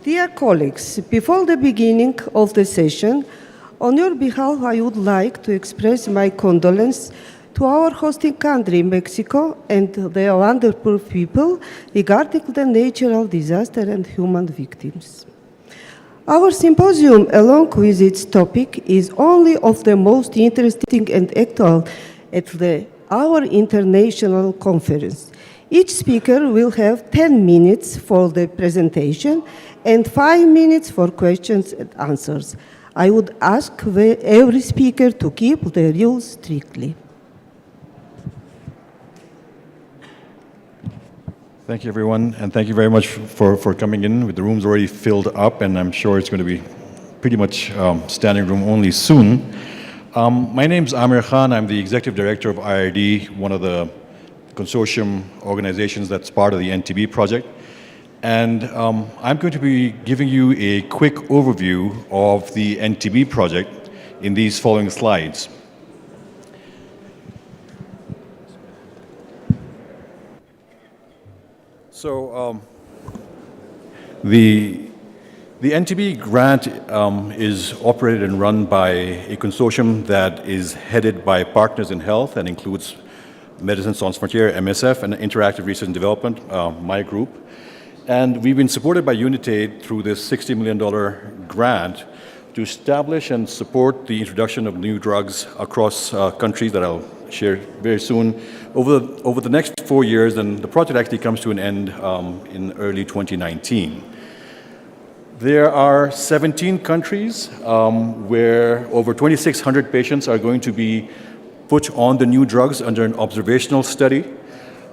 Dear colleagues, before the beginning of the session, on your behalf, I would like to express my condolence to our hosting country, Mexico, and their wonderful people regarding the natural disaster and human victims. Our symposium, along with its topic, is only of the most interesting and actual at our international conference. Each speaker will have 10 minutes for the presentation and 5 minutes for questions and answers. I would ask every speaker to keep the rules strictly. Thank you, everyone, and thank you very much for coming in. The room's already filled up, and I'm sure it's going to be pretty much standing room only soon. My name's Amir Khan. I'm the Executive Director of IRD, one of the consortium organizations that's part of the NTB project. And I'm going to be giving you a quick overview of the NTB project in these following slides. So the NTB grant is operated and run by a consortium that is headed by Partners in Health and includes Médecins Sans Frontières, MSF, and Interactive Research and Development, my group. And we've been supported by Unitaid through this $60 million grant to establish and support the introduction of new drugs across countries that I'll share very soon over the next 4 years, and the project actually comes to an end in early 2019. There are 17 countries where over 2,600 patients are going to be put on the new drugs under an observational study.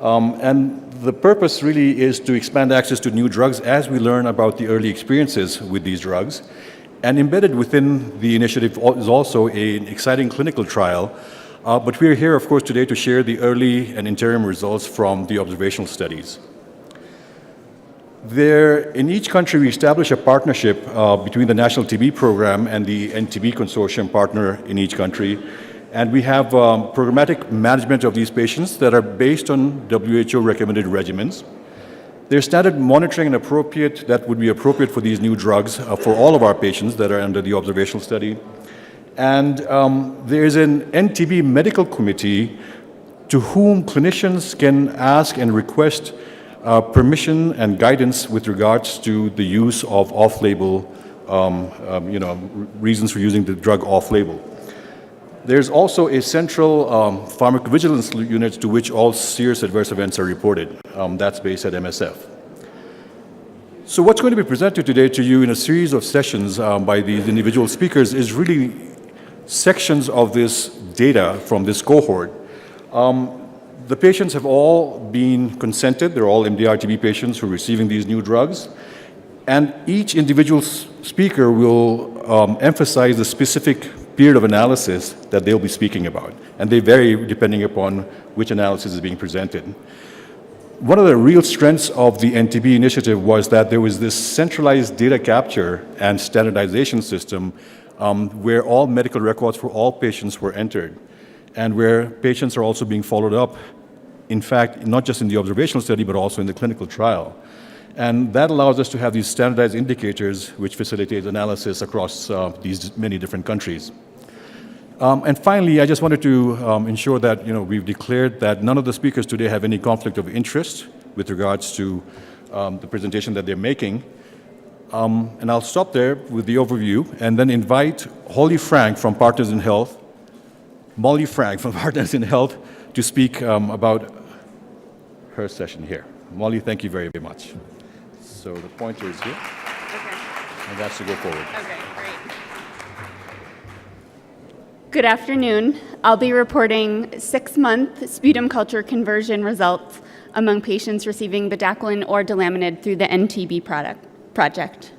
And the purpose really is to expand access to new drugs as we learn about the early experiences with these drugs. And embedded within the initiative is also an exciting clinical trial. But we're here, of course, today to share the early and interim results from the observational studies. In each country, we establish a partnership between the National TB Program and the NTB consortium partner in each country. And we have programmatic management of these patients that are based on WHO recommended regimens. There's standard monitoring that would be appropriate for these new drugs for all of our patients that are under the observational study. And there's an NTB medical committee to whom clinicians can ask and request permission and guidance with regards to the use of off-label, reasons for using the drug off-label. There's also a central pharmacovigilance unit to which all serious adverse events are reported. That's based at MSF. So what's going to be presented today to you in a series of sessions by these individual speakers is really sections of this data from this cohort. The patients have all been consented. They're all MDR-TB patients who are receiving these new drugs. And each individual speaker will emphasize the specific period of analysis that they'll be speaking about. And they vary depending upon which analysis is being presented. One of the real strengths of the NTB initiative was that there was this centralized data capture and standardization system where all medical records for all patients were entered and where patients are also being followed up, in fact, not just in the observational study, but also in the clinical trial. And that allows us to have these standardized indicators which facilitate analysis across these many different countries. And finally, I just wanted to ensure that we've declared that none of the speakers today have any conflict of interest with regards to the presentation that they're making. And I'll stop there with the overview and then invite Molly Frank from Partners in Health to speak about her session here. Molly, thank you very much. So the pointer is here. Okay. And that's to go forward. Okay, great. Good afternoon. I'll be reporting 6-month sputum culture conversion results among patients receiving bedaquiline or delaminid through the NTB project.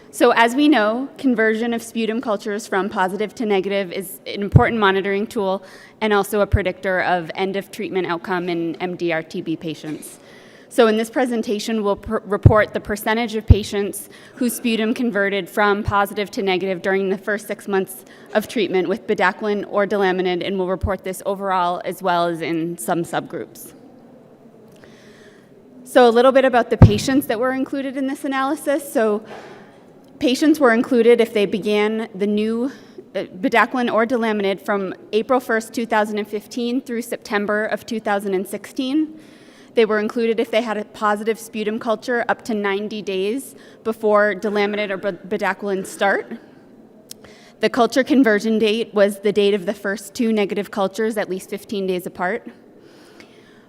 So as we know, conversion of sputum cultures from positive to negative is an important monitoring tool and also a predictor of end of treatment outcome in MDR-TB patients. So in this presentation, we'll report the percentage of patients whose sputum converted from positive to negative during the first 6 months of treatment with bedaquiline or delaminid, and we'll report this overall as well as in some subgroups. So a little bit about the patients that were included in this analysis. So patients were included if they began the new bedaquiline or delamanid from April 1st, 2015 through September of 2016. They were included if they had a positive sputum culture up to 90 days before delamanid or bedaquiline start. The culture conversion date was the date of the first two negative cultures, at least 15 days apart.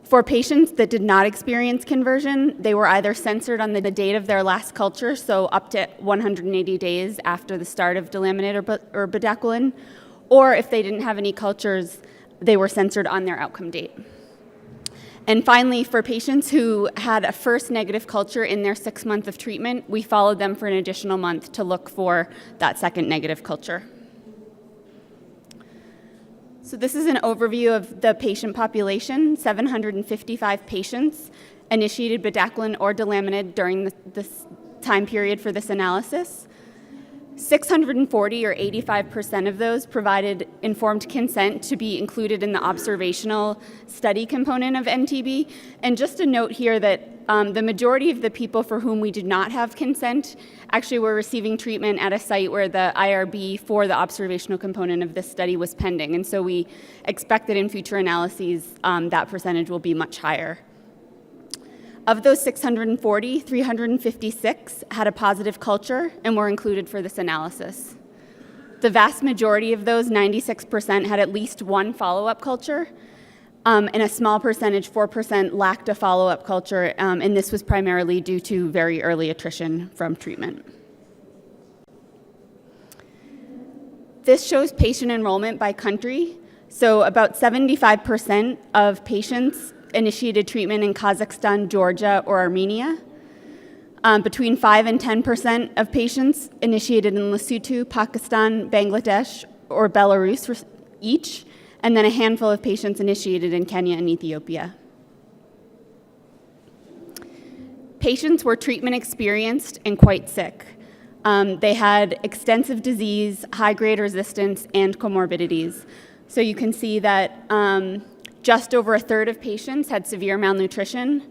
For patients that did not experience conversion, they were either censored on the date of their last culture, so up to 180 days after the start of delamanid or bedaquiline, or if they didn't have any cultures, they were censored on their outcome date. And finally, for patients who had a first negative culture in their 6 month of treatment, we followed them for an additional month to look for that second negative culture. So this is an overview of the patient population. 755 patients initiated bedaquiline or delamanid during this time period for this analysis. 640 or 85% of those provided informed consent to be included in the observational study component of NTB. And just a note here that the majority of the people for whom we did not have consent actually were receiving treatment at a site where the IRB for the observational component of this study was pending. And so we expect that in future analyses, that percentage will be much higher. Of those 640, 356 had a positive culture and were included for this analysis. The vast majority of those, 96%, had at least one follow-up culture, and a small percentage, 4%, lacked a follow-up culture, and this was primarily due to very early attrition from treatment. This shows patient enrollment by country. So about 75% of patients initiated treatment in Kazakhstan, Georgia, or Armenia. Between 5 and 10% of patients initiated in Lesotho, Pakistan, Bangladesh, or Belarus each, and then a handful of patients initiated in Kenya and Ethiopia. Patients were treatment experienced and quite sick. They had extensive disease, high-grade resistance, and comorbidities. So you can see that just over a third of patients had severe malnutrition,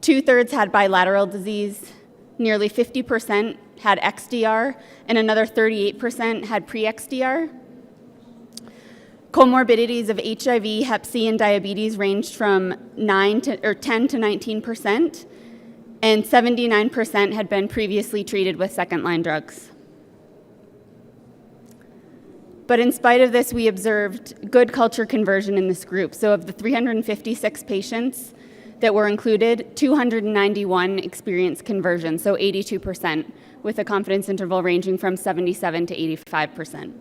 2/3 had bilateral disease, nearly 50% had XDR, and another 38% had pre-XDR. Comorbidities of HIV, Hep C, and diabetes ranged from 10 to 19%, and 79% had been previously treated with second-line drugs. But in spite of this, we observed good culture conversion in this group. So of the 356 patients that were included, 291 experienced conversion, so 82%, with a confidence interval ranging from 77 to 85%.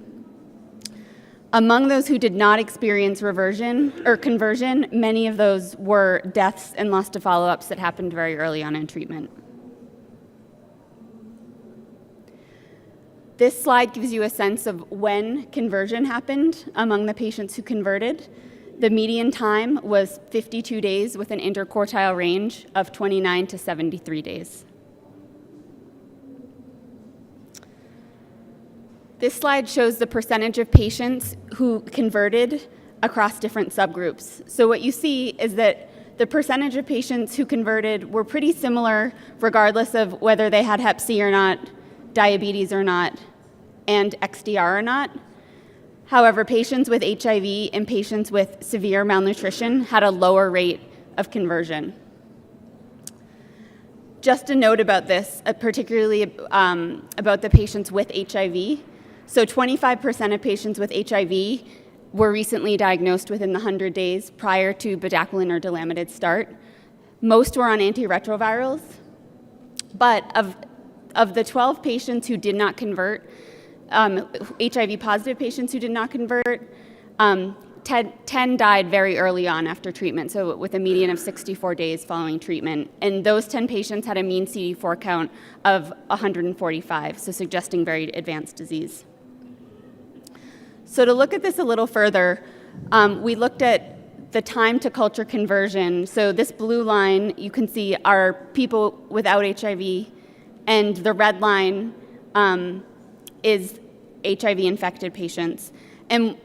Among those who did not experience reversion or conversion, many of those were deaths and loss to follow-ups that happened very early on in treatment. This slide gives you a sense of when conversion happened among the patients who converted. The median time was 52 days with an interquartile range of 29 to 73 days. This slide shows the percentage of patients who converted across different subgroups. So what you see is that the percentage of patients who converted were pretty similar regardless of whether they had Hep C or not, diabetes or not, and XDR or not. However, patients with HIV and patients with severe malnutrition had a lower rate of conversion. Just a note about this, particularly about the patients with HIV. So 25% of patients with HIV were recently diagnosed within the 100 days prior to bedaquiline or delamanid start. Most were on antiretrovirals, but of the 12 patients who did not convert, HIV-positive patients who did not convert, 10 died very early on after treatment, so with a median of 64 days following treatment. And those 10 patients had a mean CD4 count of 145, so suggesting very advanced disease. So to look at this a little further, we looked at the time to culture conversion. So this blue line, you can see, are people without HIV, and the red line is HIV-infected patients. And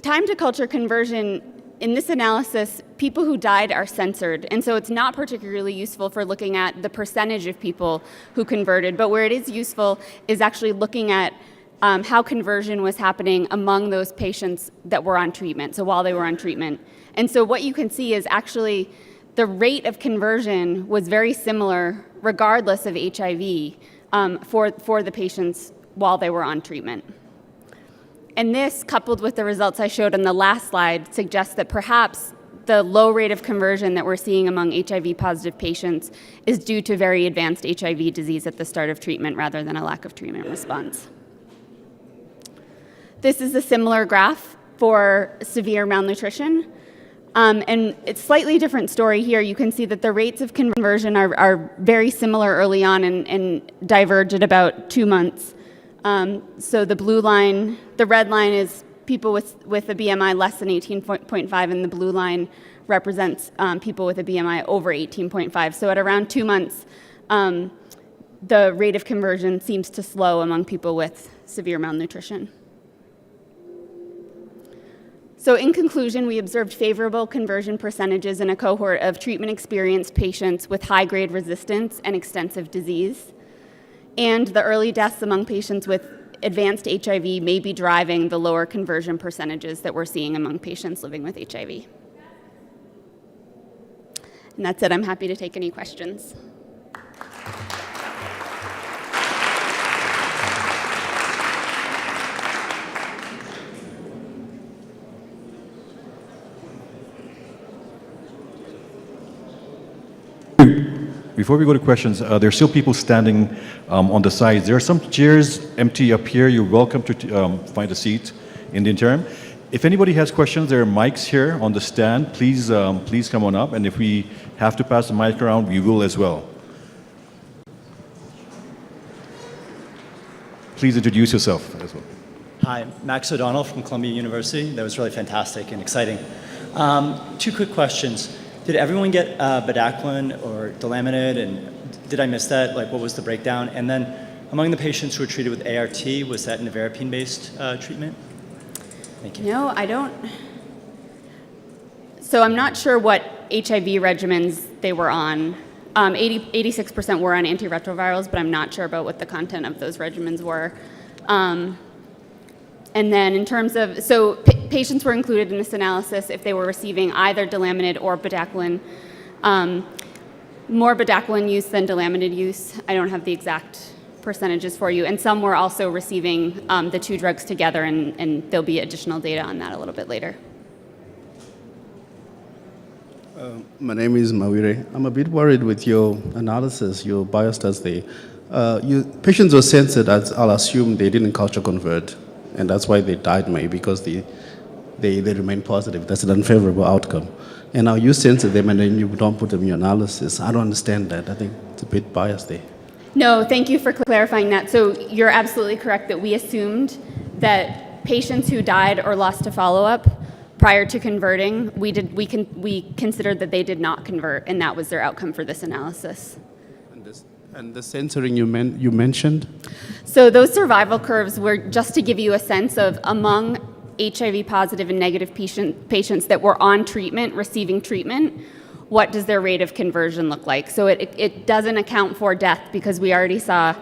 time to culture conversion in this analysis, people who died are censored, and so it's not particularly useful for looking at the percentage of people who converted, but where it is useful is actually looking at how conversion was happening among those patients that were on treatment, so while they were on treatment. And so what you can see is actually the rate of conversion was very similar regardless of HIV for the patients while they were on treatment. And this, coupled with the results I showed on the last slide, suggests that perhaps the low rate of conversion that we're seeing among HIV-positive patients is due to very advanced HIV disease at the start of treatment rather than a lack of treatment response. This is a similar graph for severe malnutrition. And it's a slightly different story here. You can see that the rates of conversion are very similar early on and diverge at about 2 months. So the red line is people with a BMI less than 18.5, and the blue line represents people with a BMI over 18.5. So at around 2 months, the rate of conversion seems to slow among people with severe malnutrition. So in conclusion, we observed favorable conversion percentages in a cohort of treatment-experienced patients with high-grade resistance and extensive disease. And the early deaths among patients with advanced HIV may be driving the lower conversion percentages that we're seeing among patients living with HIV. And that's it. I'm happy to take any questions. Before we go to questions, there are still people standing on the sides. There are some chairs empty up here. You're welcome to find a seat in the interim. If anybody has questions, there are mics here on the stand. Please come on up. And if we have to pass the mic around, we will as well. Please introduce yourself as well. Hi, Max O'Donnell from Columbia University. That was really fantastic and exciting. 2 quick questions. Did everyone get bedaquiline or delamanid, and did I miss that? Like, what was the breakdown? And then among the patients who were treated with ART, was that nevirapine-based treatment? Thank you. No, I don't. So I'm not sure what HIV regimens they were on. 86% were on antiretrovirals, but I'm not sure about what the content of those regimens were. And then in terms of, so patients were included in this analysis if they were receiving either delamanid or bedaquiline. More bedaquiline use than delamanid use. I don't have the exact percentages for you. And some were also receiving the 2 drugs together, and there'll be additional data on that a little bit later. My name is Mawire. I'm a bit worried with your analysis, your biostats there. Patients were censored, as I'll assume they didn't culture convert, and that's why they died maybe, because they remain positive. That's an unfavorable outcome. And now you censor them and then you don't put them in your analysis. I don't understand that. I think it's a bit biased there. No, thank you for clarifying that. So you're absolutely correct that we assumed that patients who died or lost to follow-up prior to converting, we considered that they did not convert, and that was their outcome for this analysis. And the censoring you mentioned? So those survival curves were just to give you a sense of among HIV positive and negative patients that were on treatment, receiving treatment, what does their rate of conversion look like? So it doesn't account for death, because we already saw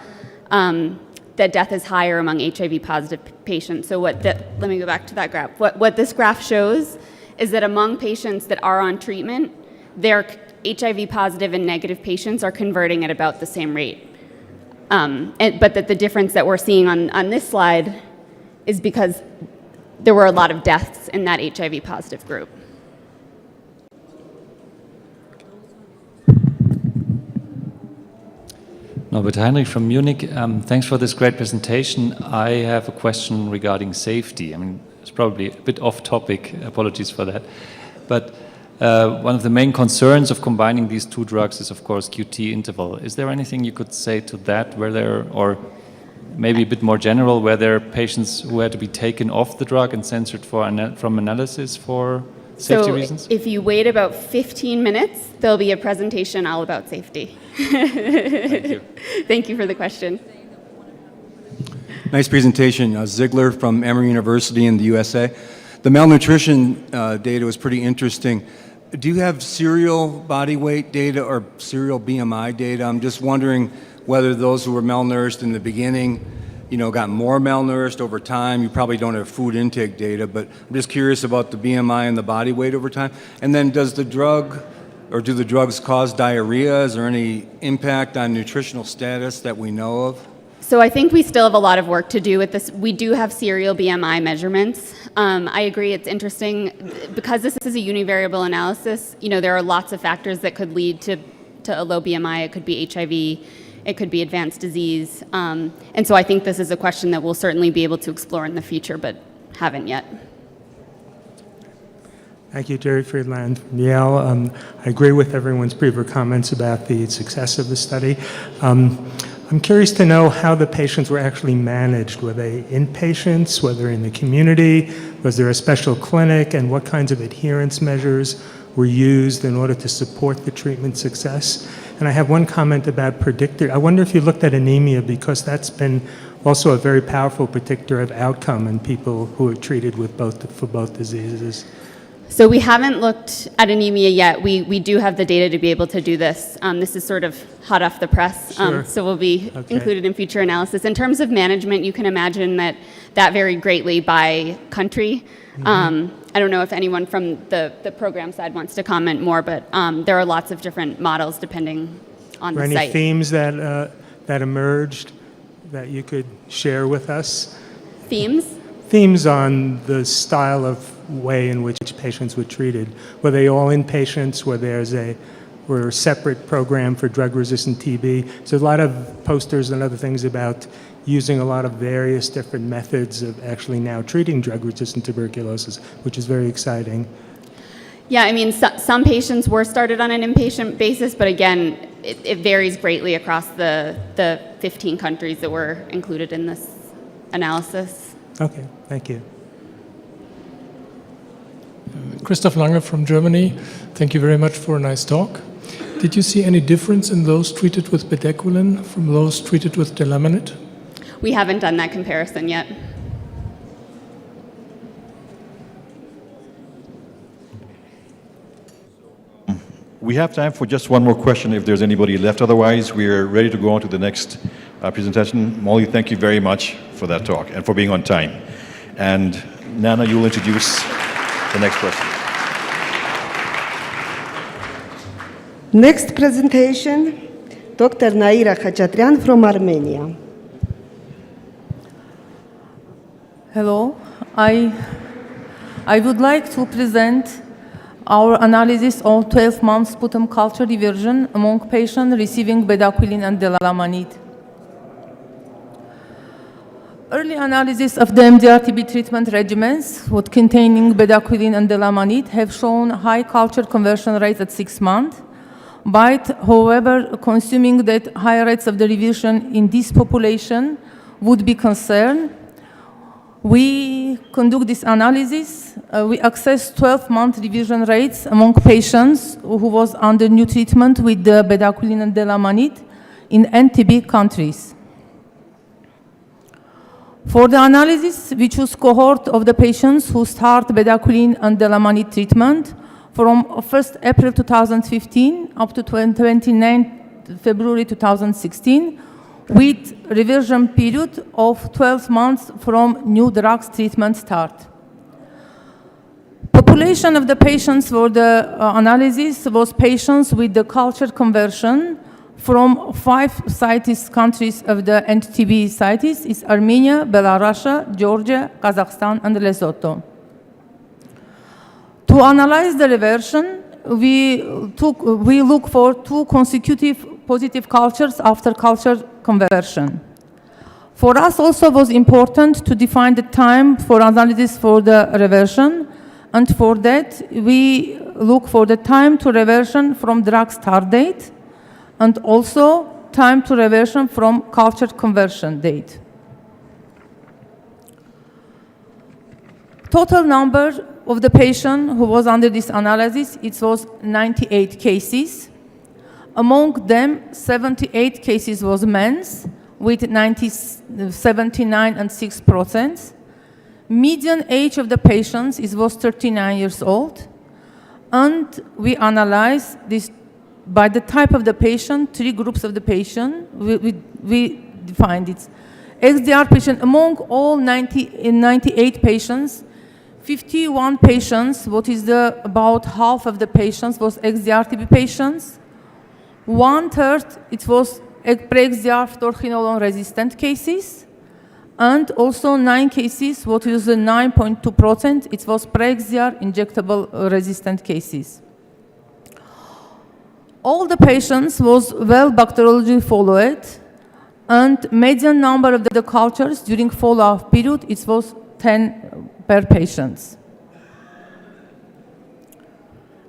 that death is higher among HIV positive patients. So let me go back to that graph. What this graph shows is that among patients that are on treatment, their HIV positive and negative patients are converting at about the same rate. But that the difference that we're seeing on this slide is because there were a lot of deaths in that HIV positive group. Norbert Heinrich from Munich. Thanks for this great presentation. I have a question regarding safety. I mean, it's probably a bit off topic, apologies for that. But one of the main concerns of combining these 2 drugs is, of course, QT interval. Is there anything you could say to that, where there, or maybe a bit more general, were there patients who had to be taken off the drug and censored from analysis for safety reasons? If you wait about 15 minutes, there'll be a presentation all about safety. Thank you. Thank you for the question. Nice presentation. Ziegler from Emory University in the USA. The malnutrition data was pretty interesting. Do you have serial body weight data or serial BMI data? I'm just wondering whether those who were malnourished in the beginning, got more malnourished over time. You probably don't have food intake data, but I'm just curious about the BMI and the body weight over time. And then does the drug, or do the drugs cause diarrhea? Is there any impact on nutritional status that we know of? So I think we still have a lot of work to do with this. We do have serial BMI measurements. I agree, it's interesting. Because this is a univariable analysis, there are lots of factors that could lead to a low BMI. It could be HIV, it could be advanced disease. And so I think this is a question that we'll certainly be able to explore in the future, but haven't yet. Thank you, Jerry Friedland from Yale. I agree with everyone's previous comments about the success of the study. I'm curious to know how the patients were actually managed. Were they inpatients, whether in the community? Was there a special clinic? And what kinds of adherence measures were used in order to support the treatment success? And I have one comment about predictor. I wonder if you looked at anemia, because that's been also a very powerful predictor of outcome in people who are treated with for both diseases. So we haven't looked at anemia yet. We do have the data to be able to do this. This is sort of hot off the press, Sure. So will be included in future analysis. In terms of management, you can imagine that varied greatly by country. I don't know if anyone from the program side wants to comment more, but there are lots of different models depending on Were the any site. themes that emerged that you could share with us? Themes? Themes on the style of way in which patients were treated. Were they all inpatients? Were a separate program for drug-resistant TB? So a lot of posters and other things about using a lot of various different methods of actually now treating drug-resistant tuberculosis, which is very exciting. Yeah, I mean, some patients were started on an inpatient basis, but again, it varies greatly across the 15 countries that were included in this analysis. Okay, thank you. Christoph Lange from Germany. Thank you very much for a nice talk. Did you see any difference in those treated with bedaquiline from those treated with delamanid? We haven't done that comparison yet. We have time for just one more question if there's anybody left. Otherwise, we're ready to go on to the next presentation. Molly, thank you very much for that talk and for being on time. And Nana, you'll introduce the next person. Next presentation, Dr. Naira Khachatryan from Armenia. Hello, I would like to present our analysis of 12-month sputum culture reversion among patients receiving bedaquiline and delamanid. Early analysis of the MDR-TB treatment regimens with containing bedaquiline and delamanid have shown high culture conversion rates at 6 months, but however, consuming that high rates of the reversion in this population would be concern. We conduct this analysis. We access 12-month reversion rates among patients who was under new treatment with the bedaquiline and delamanid in NTB countries. For the analysis, we choose cohort of the patients who start bedaquiline and delamanid treatment from 1st April 2015 up to 29 February 2016, with reversion period of 12 months from new drugs treatment start. Population of the patients for the analysis was patients with the culture conversion from 5 CITES countries of the NTB CITES is Armenia, Belarus, Georgia, Kazakhstan, and Lesotho. To analyze the reversion, we look for 2 consecutive positive cultures after culture conversion. For us also was important to define the time for analysis for the reversion, and for that we look for the time to reversion from drug start date and also time to reversion from culture conversion date. Total number of the patient who was under this analysis, it was 98 cases. Among them, 78 cases was men's with 79 and 6%. median age of the patients was 39 years old, and we analyzed this by the type of the patient, 3 groups of the patient. We defined it. XDR patient, among all 98 patients, 51 patients, what is about half of the patients, was XDR-TB patients. 1/3, it was pre-XDR fluoroquinolone resistant cases. And also 9 cases, what is 9.2%, it was pre-XDR injectable resistant cases. All the patients was well bacteriologically followed, and median number of the cultures during follow-up period, it was 10 per patient.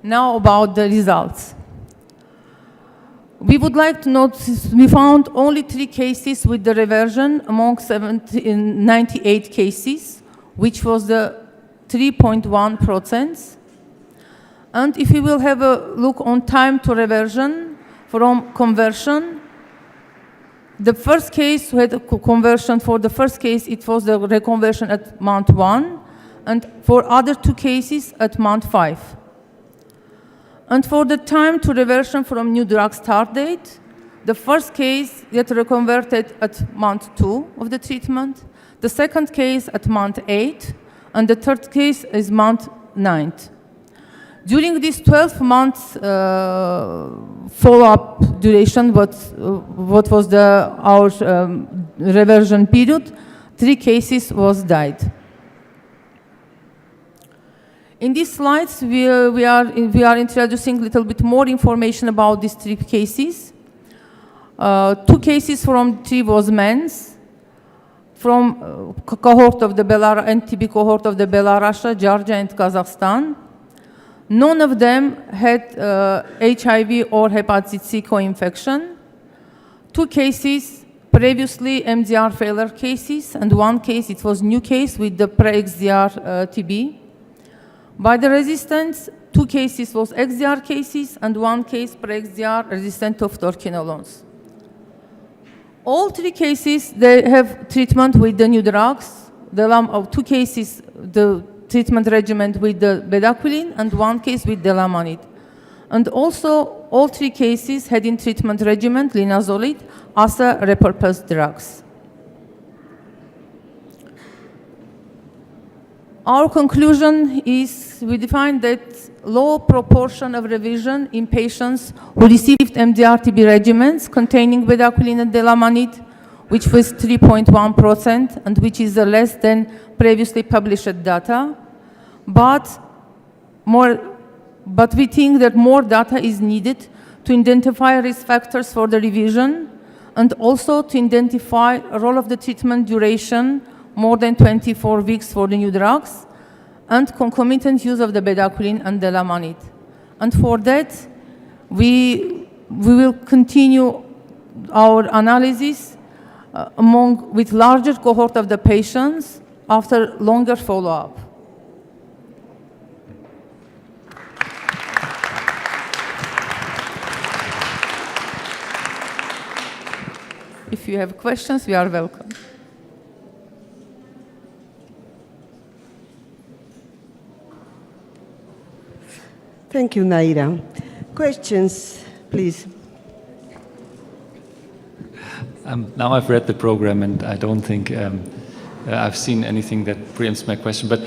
Now about the results. We would like to note we found only 3 cases with the reversion among 98 cases, which was the 3.1%. And if we will have a look on time to reversion from conversion, the first case we had a conversion for the first case, it was the reconversion at month 1, and for other 2 cases at month 5. And for the time to reversion from new drug start date, the first case get reconverted at month 2 of the treatment, the second case at month 8, and the third case is month 9. During this 12 months follow-up duration, what was our reversion period, 3 cases was died. In these slides, we are introducing a little bit more information about these 3 cases. 2 cases from 3 was men's, from cohort of the NTB cohort of the Belarus, Georgia, and Kazakhstan. None of them had HIV or hepatitis C co-infection. 2 cases previously MDR failure cases, and 1 case, it was new case with the pre-XDR TB. By the resistance, 2 cases was XDR cases, and 1 case pre-XDR resistant to fluoroquinolones. All 3 cases, they have treatment with the new drugs. The 2 cases, the treatment regimen with the bedaquiline, and 1 case with delamanid. And also, all 3 cases had in treatment regimen linezolid as a repurposed drugs. Our conclusion is we defined that low proportion of revision in patients who received MDR-TB regimens containing bedaquiline and delamanid, which was 3.1%, and which is less than previously published data. But we think that more data is needed to identify risk factors for the revision, and also to identify a role of the treatment duration more than 24 weeks for the new drugs, and concomitant use of the bedaquiline and delamanid. And for that, we will continue our analysis with larger cohort of the patients after longer follow-up. If you have questions, we are welcome. Thank you, Naira. Questions, please. Now I've read the program, and I don't think I've seen anything that preempts my question, but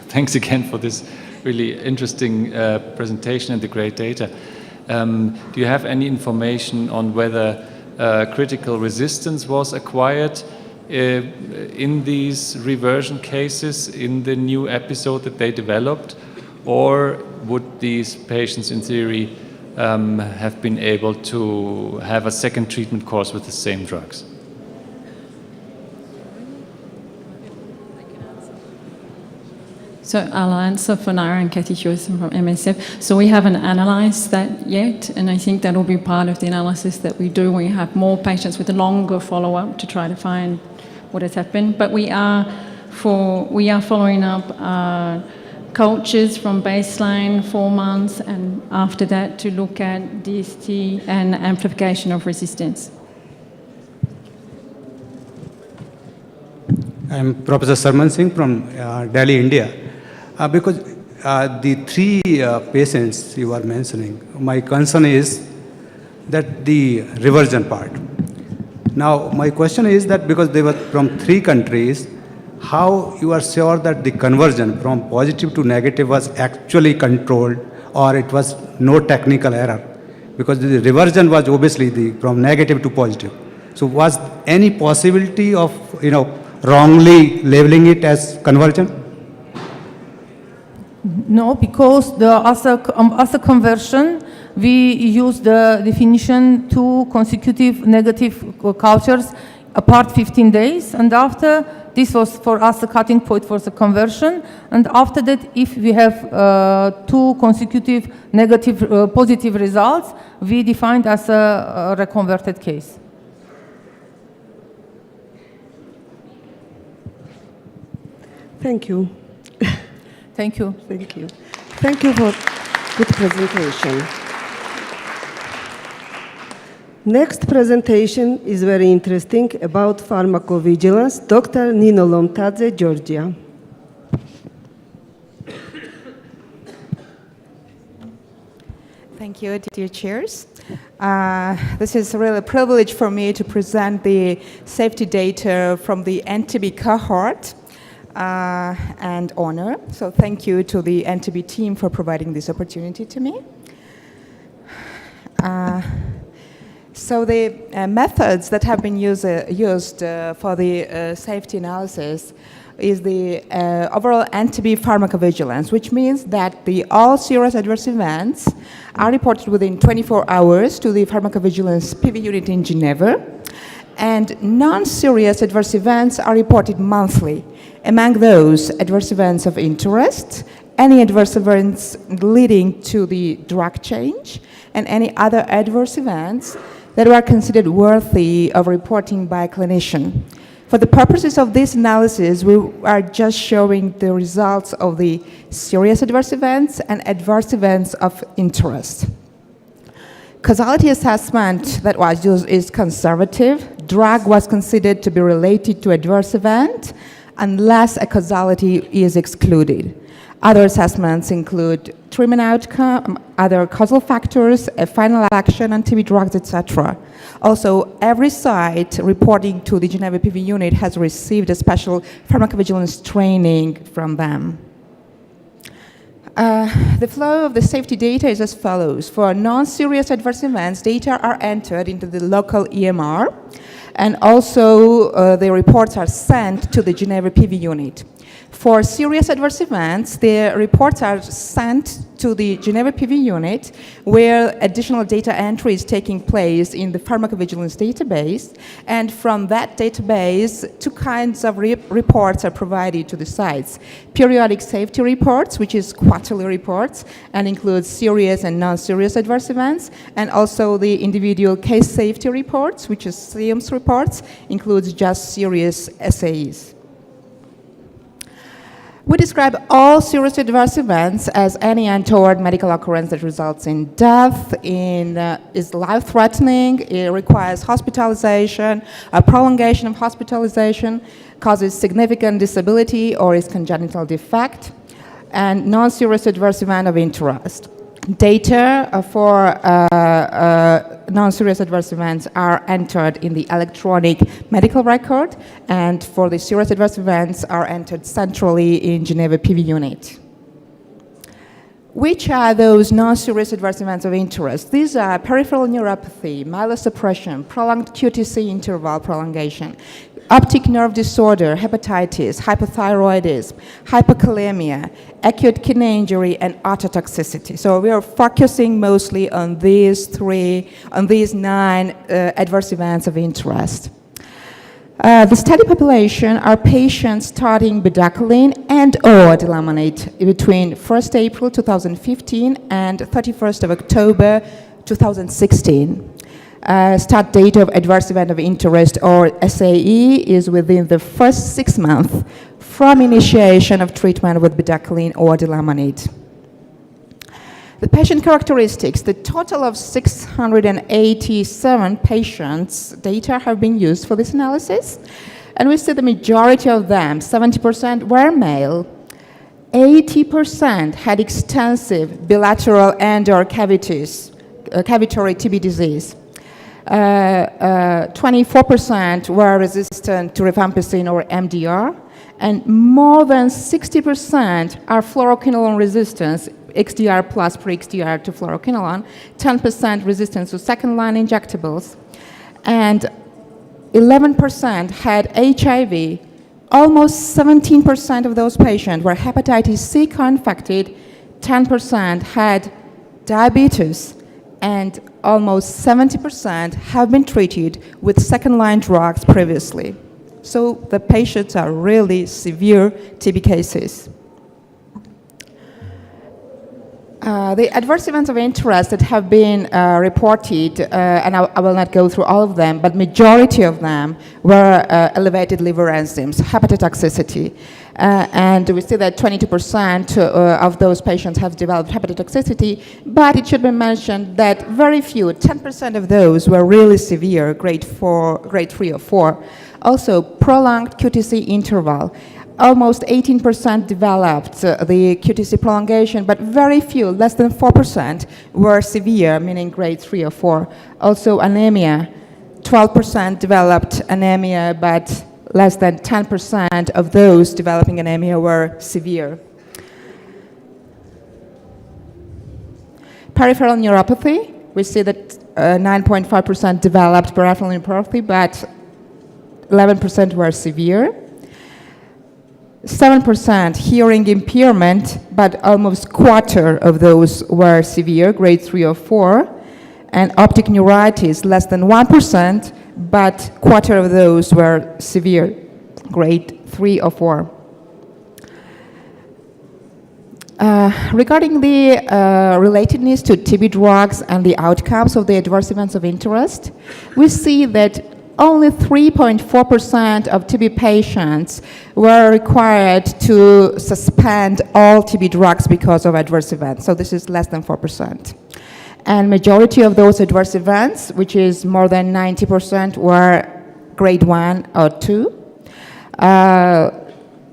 thanks again for this really interesting presentation and the great data. Do you have any information on whether critical resistance was acquired in these reversion cases in the new episode that they developed, or would these patients in theory have been able to have a second treatment course with the same drugs? So I'll answer for Naira and Kathy Hewson from MSF. So we haven't analysed that yet, and I think that will be part of the analysis that we do when we have more patients with a longer follow-up to try to find what has happened. But we are following up cultures from baseline 4 months, and after that to look at DST and amplification of resistance. I'm Professor Sarman Singh from Delhi, India. Because the three patients you are mentioning, my concern is that the reversion part. Now, my question is that because they were from three countries, how you are sure that the conversion from positive to negative was actually controlled, or it was no technical error? Because the reversion was obviously from negative to positive. So was any possibility of, wrongly labeling it as conversion? No, because as a conversion, we use the definition two consecutive negative cultures apart 15 days, and after this was for us a cutting point for the conversion, and after that, if we have two consecutive negative positive results, we defined as a reconverted case. Thank you. Thank you. Thank you. Thank you for good presentation. Next presentation is very interesting about pharmacovigilance. Dr. Nino Lomtadze, Georgia. Thank you, dear chairs. This is really a privilege for me to present the safety data from the NTB cohort and honor. So thank you to the NTB team for providing this opportunity to me. So the methods that have been used for the safety analysis is the overall NTB pharmacovigilance, which means that all serious adverse events are reported within 24 hours to the pharmacovigilance PV unit in Geneva, and non-serious adverse events are reported monthly. Among those, adverse events of interest, any adverse events leading to the drug change, and any other adverse events that were considered worthy of reporting by a clinician. For the purposes of this analysis, we are just showing the results of the serious adverse events and adverse events of interest. Causality assessment that was used is conservative. Drug was considered to be related to adverse event unless a causality is excluded. Other assessments include treatment outcome, other causal factors, a final action on TB drugs, etc. Also, every site reporting to the Geneva PV unit has received a special pharmacovigilance training from them. The flow of the safety data is as follows. For non-serious adverse events, data are entered into the local EMR, and also the reports are sent to the Geneva PV unit. For serious adverse events, the reports are sent to the Geneva PV unit, where additional data entry is taking place in the pharmacovigilance database, and from that database, two kinds of reports are provided to the sites. Periodic safety reports, which is quarterly reports, and includes serious and non-serious adverse events, and also the individual case safety reports, which is SIEMS reports, includes just serious SAEs. We describe all serious adverse events as any untoward medical occurrence that results in death, is life-threatening, it requires hospitalization, a prolongation of hospitalization, causes significant disability or is congenital defect, and non-serious adverse event of interest. Data for non-serious adverse events are entered in the electronic medical record, and for the serious adverse events are entered centrally in Geneva PV unit. Which are those non-serious adverse events of interest? These are peripheral neuropathy, myelosuppression, prolonged QTc interval prolongation, optic nerve disorder, hepatitis, hypothyroidism, hypokalemia, acute kidney injury, and ototoxicity. So we are focusing mostly on these 9 adverse events of interest. The study population are patients starting bedaquiline and or delamanate between 1st April 2015 and 31st of October 2016. Start date of adverse event of interest, or SAE, is within the first 6 months from initiation of treatment with bedaquiline or delamanate. The patient characteristics, the total of 687 patients data have been used for this analysis. And we see the majority of them, 70%, were male. 80% had extensive bilateral and/or cavities, cavitary TB disease. 24% were resistant to rifampicin or MDR, and more than 60% are fluoroquinolone resistance, XDR plus pre-XDR to fluoroquinolone, 10% resistance to second-line injectables, and 11% had HIV. Almost 17% of those patients were hepatitis C co-infected, 10% had diabetes, and almost 70% have been treated with second-line drugs previously. So the patients are really severe TB cases. The adverse events of interest that have been reported, and I will not go through all of them, but majority of them were elevated liver enzymes, hepatotoxicity. And we see that 22% of those patients have developed hepatotoxicity, but it should be mentioned that very few, 10% of those were really severe, grade 3 or 4. Also, prolonged QTc interval. Almost 18% developed the QTc prolongation, but very few, less than 4%, were severe, meaning grade 3 or 4. Also anemia, 12% developed anemia, but less than 10% of those developing anemia were severe. Peripheral neuropathy, we see that 9.5% developed peripheral neuropathy, but 11% were severe. 7% hearing impairment, but almost quarter of those were severe, grade 3 or 4. And optic neuritis, less than 1%, but quarter of those were severe, grade 3 or 4. Regarding the relatedness to TB drugs and the outcomes of the adverse events of interest, we see that only 3.4% of TB patients were required to suspend all TB drugs because of adverse events. So this is less than 4%. And majority of those adverse events, which is more than 90%, were grade 1 or 2.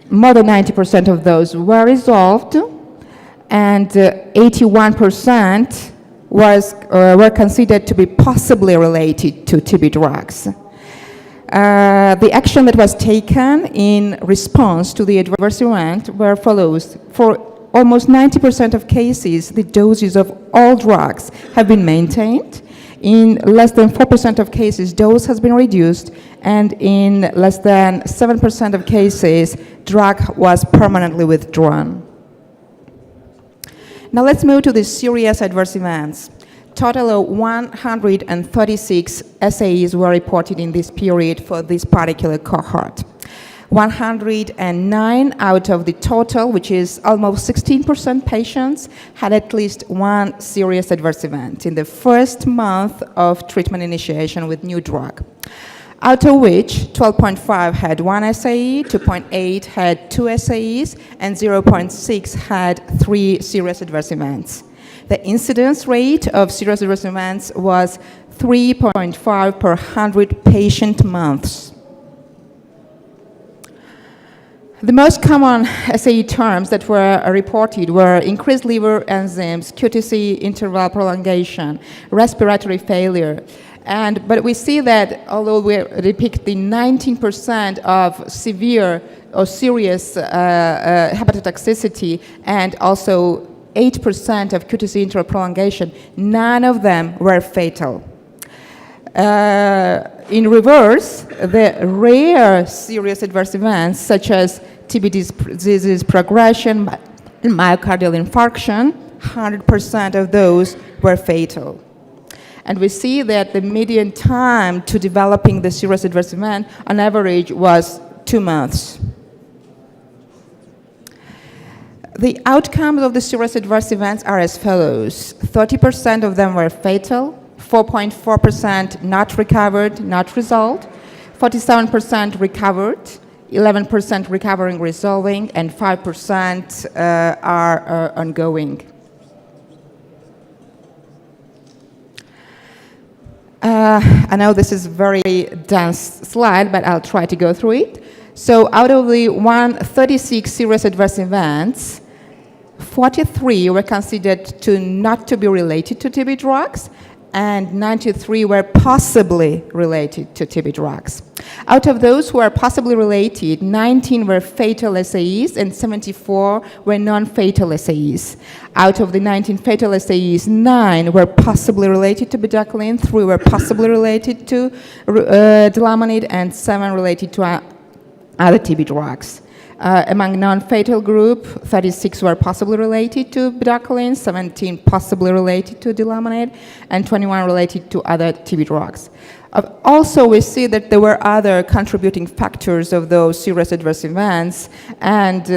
More than 90% of those were resolved, and 81% were considered to be possibly related to TB drugs. The action that was taken in response to the adverse event were follows. For almost 90% of cases, the doses of all drugs have been maintained. In less than 4% of cases, dose has been reduced, and in less than 7% of cases, drug was permanently withdrawn. Now let's move to the serious adverse events. Total of 136 SAEs were reported in this period for this particular cohort. 109 out of the total, which is almost 16% patients, had at least one serious adverse event in the first month of treatment initiation with new drug. Out of which 12.5 had one SAE, 2.8 had two SAEs, and 0.6 had 3 serious adverse events. The incidence rate of serious adverse events was 3.5 per 100 patient months. The most common SAE terms that were reported were increased liver enzymes, QTc interval prolongation, respiratory failure. But we see that although we depict the 19% of severe or serious hepatotoxicity and also 8% of QTc interval prolongation, none of them were fatal. In reverse, the rare serious adverse events such as TB disease progression and myocardial infarction, 100% of those were fatal. And we see that the median time to developing the serious adverse event on average was 2 months. The outcomes of the serious adverse events are as follows. 30% of them were fatal, 4.4% not recovered, not resolved, 47% recovered, 11% recovering, resolving, and 5% are ongoing. I know this is a very dense slide, but I'll try to go through it. So out of the 136 serious adverse events, 43 were considered to not to be related to TB drugs, and 93 were possibly related to TB drugs. Out of those who are possibly related, 19 were fatal SAEs and 74 were non-fatal SAEs. Out of the 19 fatal SAEs, 9 were possibly related to bedaquiline, 3 were possibly related to delamanid, and 7 related to other TB drugs. Among non-fatal group, 36 were possibly related to bedaquiline, 17 possibly related to delamanid, and 21 related to other TB drugs. Also, we see that there were other contributing factors of those serious adverse events, and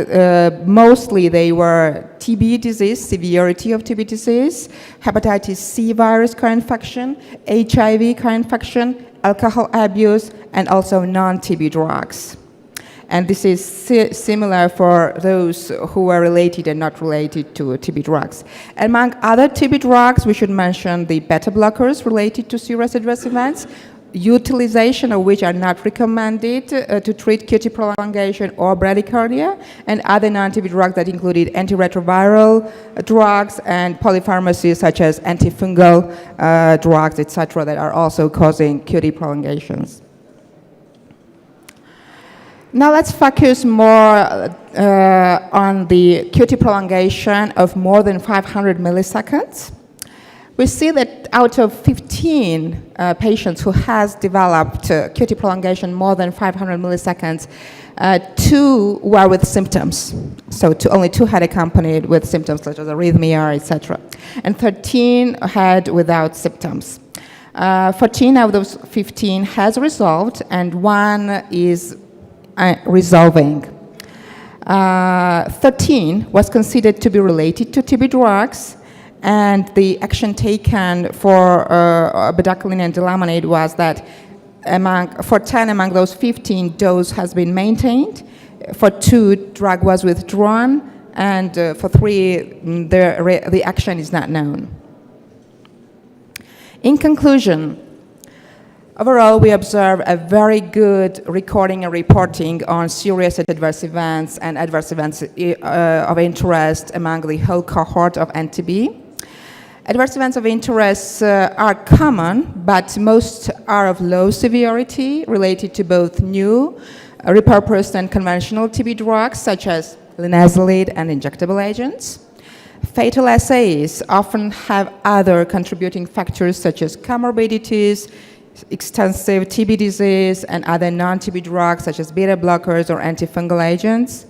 mostly they were TB disease, severity of TB disease, hepatitis C virus co-infection, HIV co-infection, alcohol abuse, and also non-TB drugs. And this is similar for those who are related and not related to TB drugs. Among other TB drugs, we should mention the beta blockers related to serious adverse events, utilization of which are not recommended to treat QT prolongation or bradycardia, and other non-TB drugs that included antiretroviral drugs and polypharmacies such as antifungal drugs, etc., that are also causing QT prolongations. Now let's focus more on the QT prolongation of more than 500 milliseconds. We see that out of 15 patients who has developed QT prolongation more than 500 milliseconds, 2 were with symptoms. So only 2 had accompanied with symptoms such as arrhythmia, etc. And 13 had without symptoms. 14 out of those 15 has resolved, and 1 is resolving. 13 was considered to be related to TB drugs, and the action taken for bedaquiline and delamanid was that for 10 among those 15, dose has been maintained. For 2, drug was withdrawn, and for 3, the action is not known. In conclusion, overall, we observe a very good recording and reporting on serious adverse events and adverse events of interest among the whole cohort of NTB. Adverse events of interest are common, but most are of low severity, related to both new, repurposed, and conventional TB drugs, such as linezolid and injectable agents. Fatal SAEs often have other contributing factors, such as comorbidities, extensive TB disease, and other non-TB drugs such as beta blockers or antifungal agents.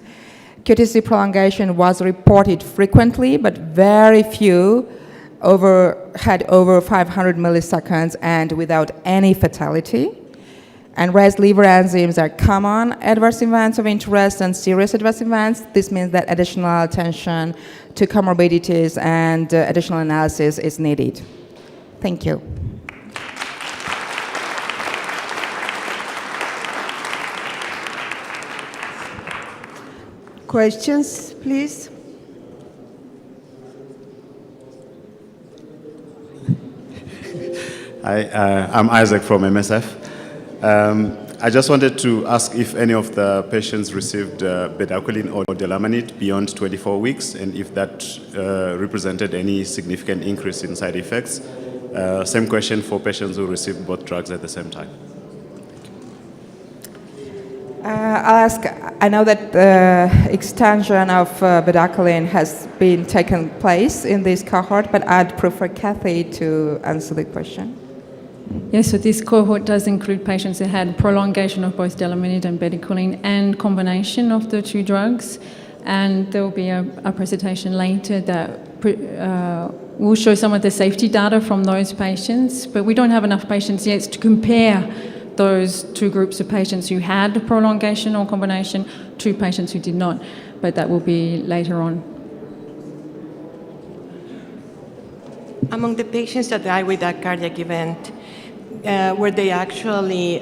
QTc prolongation was reported frequently, but very few had over 500 milliseconds and without any fatality. And raised liver enzymes are common adverse events of interest and serious adverse events. This means that additional attention to comorbidities and additional analysis is needed. Thank you. Questions, please? Hi, I'm Isaac from MSF. I just wanted to ask if any of the patients received bedaquiline or delamanid beyond 24 weeks, and if that represented any significant increase in side effects. Same question for patients who received both drugs at the same time. I'll ask, I know that the extension of bedaquiline has been taken place in this cohort, but I'd prefer Kathy to answer the question. Yes, so this cohort does include patients that had prolongation of both delamanid and bedaquiline and combination of the 2 drugs. And there will be a presentation later that will show some of the safety data from those patients, but we don't have enough patients yet to compare those 2 groups of patients who had prolongation or combination to patients who did not, but that will be later on. Among the patients that died with that cardiac event, were they actually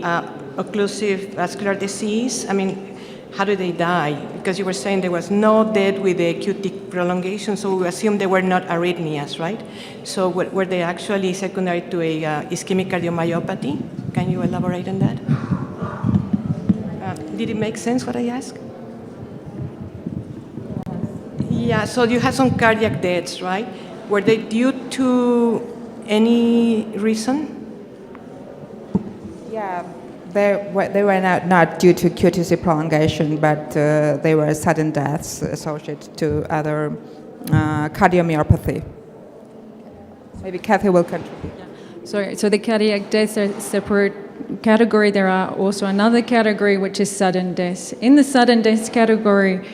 occlusive vascular disease? I mean, how do they die? Because you were saying there was no death with the QT prolongation, so we assume they were not arrhythmias, right? So were they actually secondary to a ischemic cardiomyopathy? Can you elaborate on that? Did it make sense what I asked? Yeah, so you had some cardiac deaths, right? Were they due to any reason? Yeah, they were not due to QTC prolongation, but they were sudden deaths associated to other cardiomyopathy. Maybe Kathy will contribute. So the cardiac deaths are a separate category. There are also another category, which is sudden deaths. In the sudden deaths category,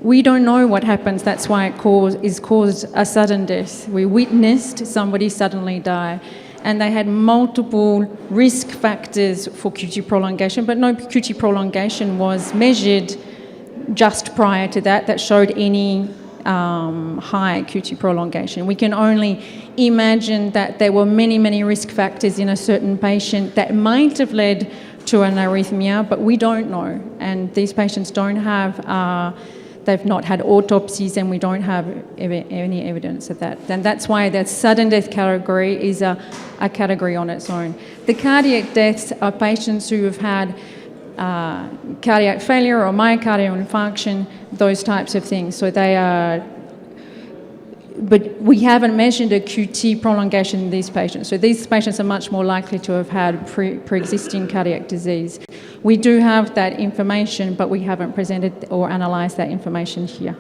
we don't know what happens. That's why it is caused a sudden death. We witnessed somebody suddenly die, and they had multiple risk factors for QT prolongation, but no QT prolongation was measured just prior to that showed any high QT prolongation. We can only imagine that there were many, many risk factors in a certain patient that might have led to an arrhythmia, but we don't know. And these patients don't have, they've not had autopsies, and we don't have any evidence of that. And that's why that sudden death category is a category on its own. The cardiac deaths are patients who have had cardiac failure or myocardial infarction, those types of things. So they are, but we haven't measured a QT prolongation in these patients. So these patients are much more likely to have had pre-existing cardiac disease. We do have that information, but we haven't presented or analysed that information here.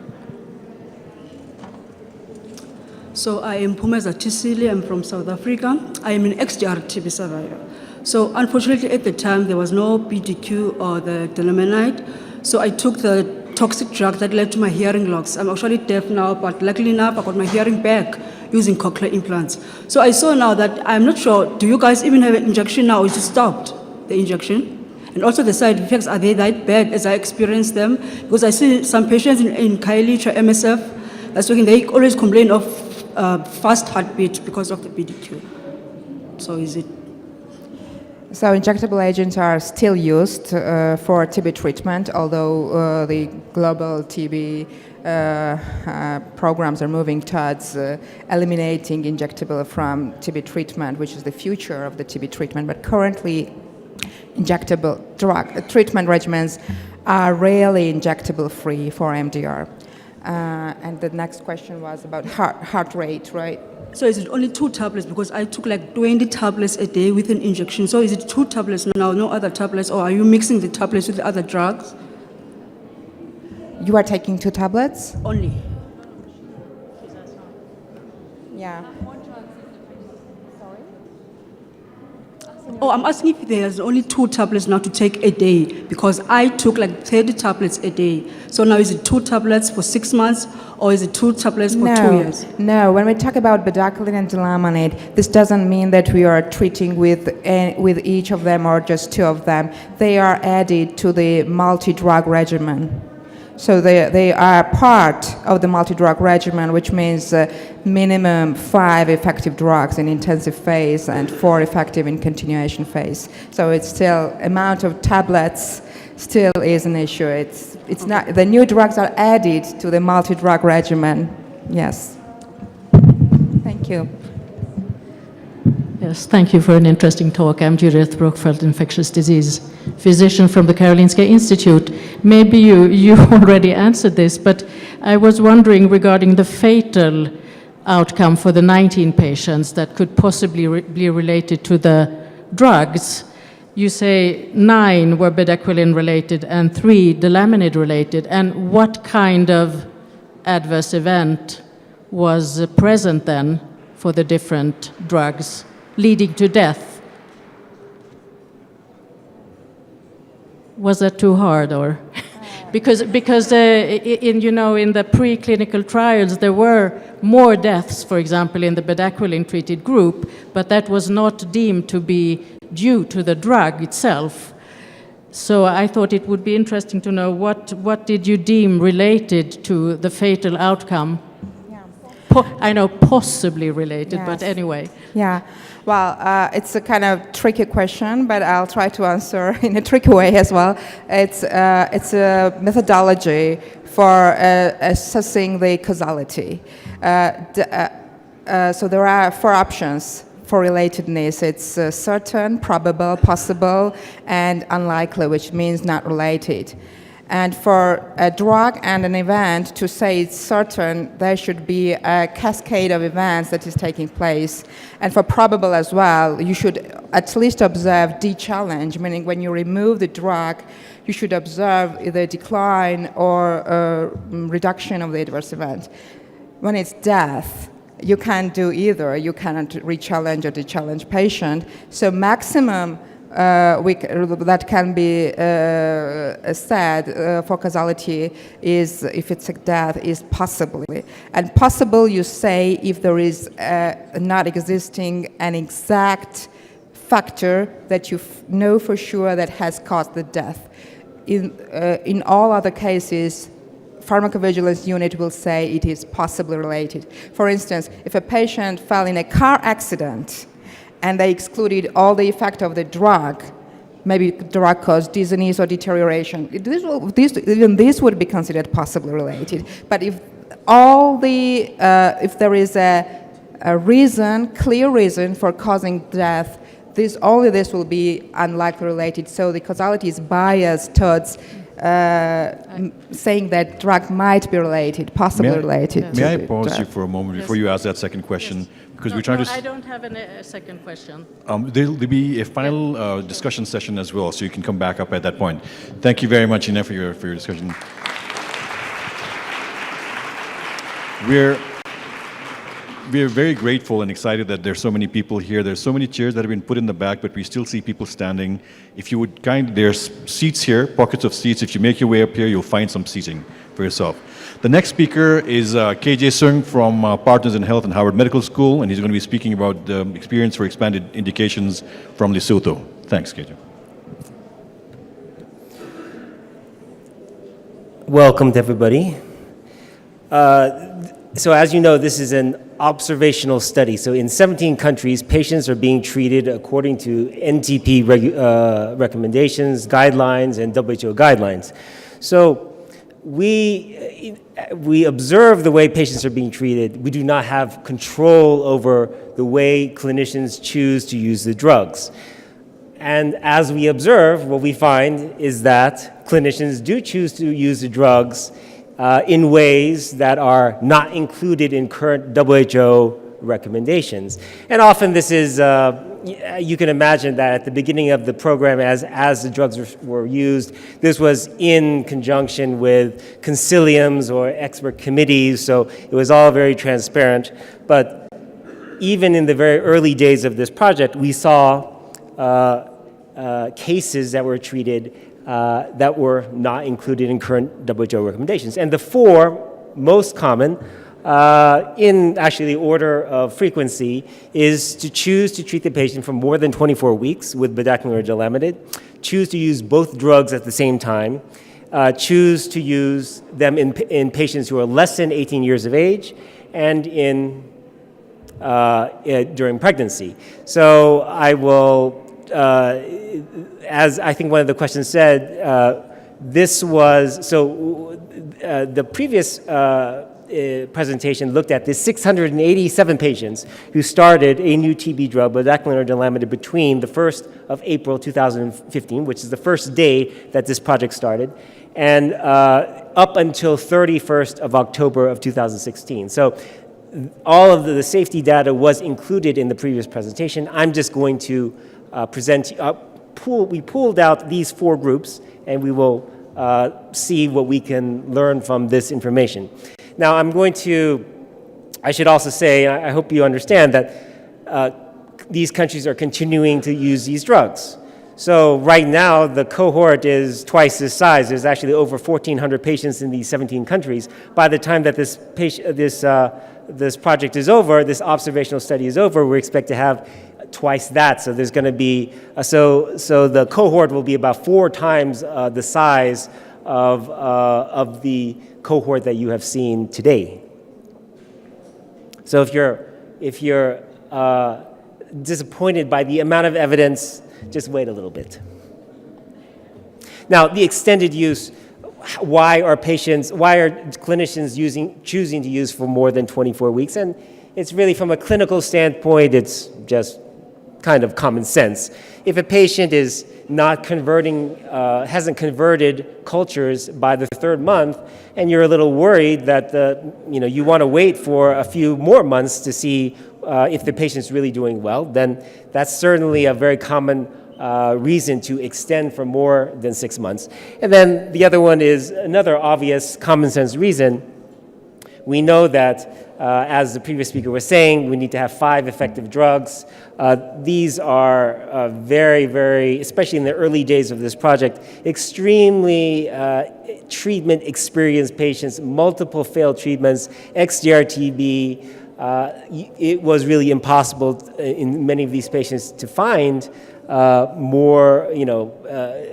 So I am Pumeza Tisili, I'm from South Africa. I am an ex-TB survivor. So unfortunately at the time there was no BDQ or the delamanide, so I took the toxic drug that led to my hearing loss. I'm actually deaf now, but luckily enough I got my hearing back using cochlear implants. So I saw now that I'm not sure, do you guys even have an injection now, or is it stopped, the injection? And also the side effects, are they that bad as I experienced them? Because I see some patients in Kailicha MSF, that's working, they always complain of fast heartbeat because of the BDQ. So is it? So injectable agents are still used for TB treatment, although the global TB programs are moving towards eliminating injectable from TB treatment, which is the future of the TB treatment. But currently, injectable drug treatment regimens are rarely injectable free for MDR. And the next question was about heart rate, right? So is it only 2 tablets? Because I took like 20 tablets a day with an injection. So is it 2 tablets now, no other tablets, or are you mixing the tablets with the other drugs? You are taking 2 tablets? Only. Yeah. Oh, I'm asking if there's only 2 tablets now to take a day, because I took like 30 tablets a day. So now is it 2 tablets for 6 months, or is it 2 tablets for 2 years? No, when we talk about bedaquiline and delamanid, this doesn't mean that we are treating with each of them or just 2 of them. They are added to the multi-drug regimen. So they are part of the multi-drug regimen, which means minimum 5 effective drugs in intensive phase and 4 effective in continuation phase. So it's still, amount of tablets still is an issue. It's not, the new drugs are added to the multi-drug regimen. Yes. Thank you. Yes, thank you for an interesting talk. I'm Judith Brookfeld, infectious disease physician from the Karolinska Institute. Maybe you already answered this, but I was wondering regarding the fatal outcome for the 19 patients that could possibly be related to the drugs. You say 9 were bedaquiline related and 3 delamanid related. And what kind of adverse event was present then for the different drugs leading to death? Was that too hard, or? because in the preclinical trials there were more deaths, for example, in the bedaquiline treated group, but that was not deemed to be due to the drug itself. So I thought it would be interesting to know what did you deem related to the fatal outcome? I know possibly related, Yes. but anyway. Yeah. Well, it's a kind of tricky question, but I'll try to answer in a tricky way as well. It's a methodology for assessing the causality. So there are 4 options for relatedness. It's certain, probable, possible, and unlikely, which means not related. And for a drug and an event to say it's certain, there should be a cascade of events that is taking place. And for probable as well, you should at least observe dechallenge, meaning when you remove the drug, you should observe either decline or reduction of the adverse event. When it's death, you can't do either. You cannot re-challenge or de-challenge patient. So maximum that can be said for causality is, if it's a death, is possibly. And possible, you say, if there is not existing an exact factor that you know for sure that has caused the death. In all other cases, pharmacovigilance unit will say it is possibly related. For instance, if a patient fell in a car accident and they excluded all the effect of the drug, maybe the drug caused dizziness or deterioration, even this would be considered possibly related. But if if there is a reason, clear reason for causing death, only this will be unlikely related. So the causality is biased towards saying that drug might be related, possibly related. May I pause you for a moment before you ask that second question? Yes. Because we're trying to. I don't have a second question. There'll be a final discussion session as well, so you can come back up at that point. Thank you very much, Ina, for your discussion. We're very grateful and excited that there's so many people here. There's so many chairs that have been put in the back, but we still see people standing. If you would there's seats here, pockets of seats. If you make your way up here, you'll find some seating for yourself. The next speaker is KJ Sung from Partners in Health and Harvard Medical School, and he's going to be speaking about the experience for expanded indications from Lesotho. Thanks, KJ. Welcome to everybody. So as you know, this is an observational study. So in 17 countries, patients are being treated according to NTP recommendations, guidelines, and WHO guidelines. So we observe the way patients are being treated. We do not have control over the way clinicians choose to use the drugs. And as we observe, what we find is that clinicians do choose to use the drugs in ways that are not included in current WHO recommendations. And often this is, you can imagine that at the beginning of the program, as the drugs were used, this was in conjunction with conciliums or expert committees, so it was all very transparent. But even in the very early days of this project, we saw cases that were treated that were not included in current WHO recommendations. And the 4 most common, in actually the order of frequency, is to choose to treat the patient for more than 24 weeks with bedaquiline or delamanid, choose to use both drugs at the same time, choose to use them in patients who are less than 18 years of age, and during pregnancy. So I will, as I think one of the questions said, this was, so the previous presentation looked at the 687 patients who started a new TB drug, bedaquiline or delamanid, between the 1st of April 2015, which is the first day that this project started, and up until 31st of October of 2016. So all of the safety data was included in the previous presentation. I'm just going to present, we pulled out these 4 groups, and we will see what we can learn from this information. Now, I should also say, I hope you understand that these countries are continuing to use these drugs. So right now, the cohort is twice this size. There's actually over 1,400 patients in these 17 countries. By the time that this project is over, this observational study is over, we expect to have twice that. So there's going to be, so the cohort will be about 4 times the size of the cohort that you have seen today. So if you're disappointed by the amount of evidence. Just wait a little bit. Now, the extended use, why are clinicians choosing to use for more than 24 weeks? And it's really, from a clinical standpoint, it's just kind of common sense. If a patient is not converting, hasn't converted cultures by the 3rd month, and you're a little worried that you want to wait for a few more months to see if the patient's really doing well, then that's certainly a very common reason to extend for more than 6 months. And then the other one is another obvious common sense reason. We know that, as the previous speaker was saying, we need to have 5 effective drugs. These are very, very, especially in the early days of this project, extremely treatment experienced patients, multiple failed treatments, XDR-TB. It was really impossible in many of these patients to find more,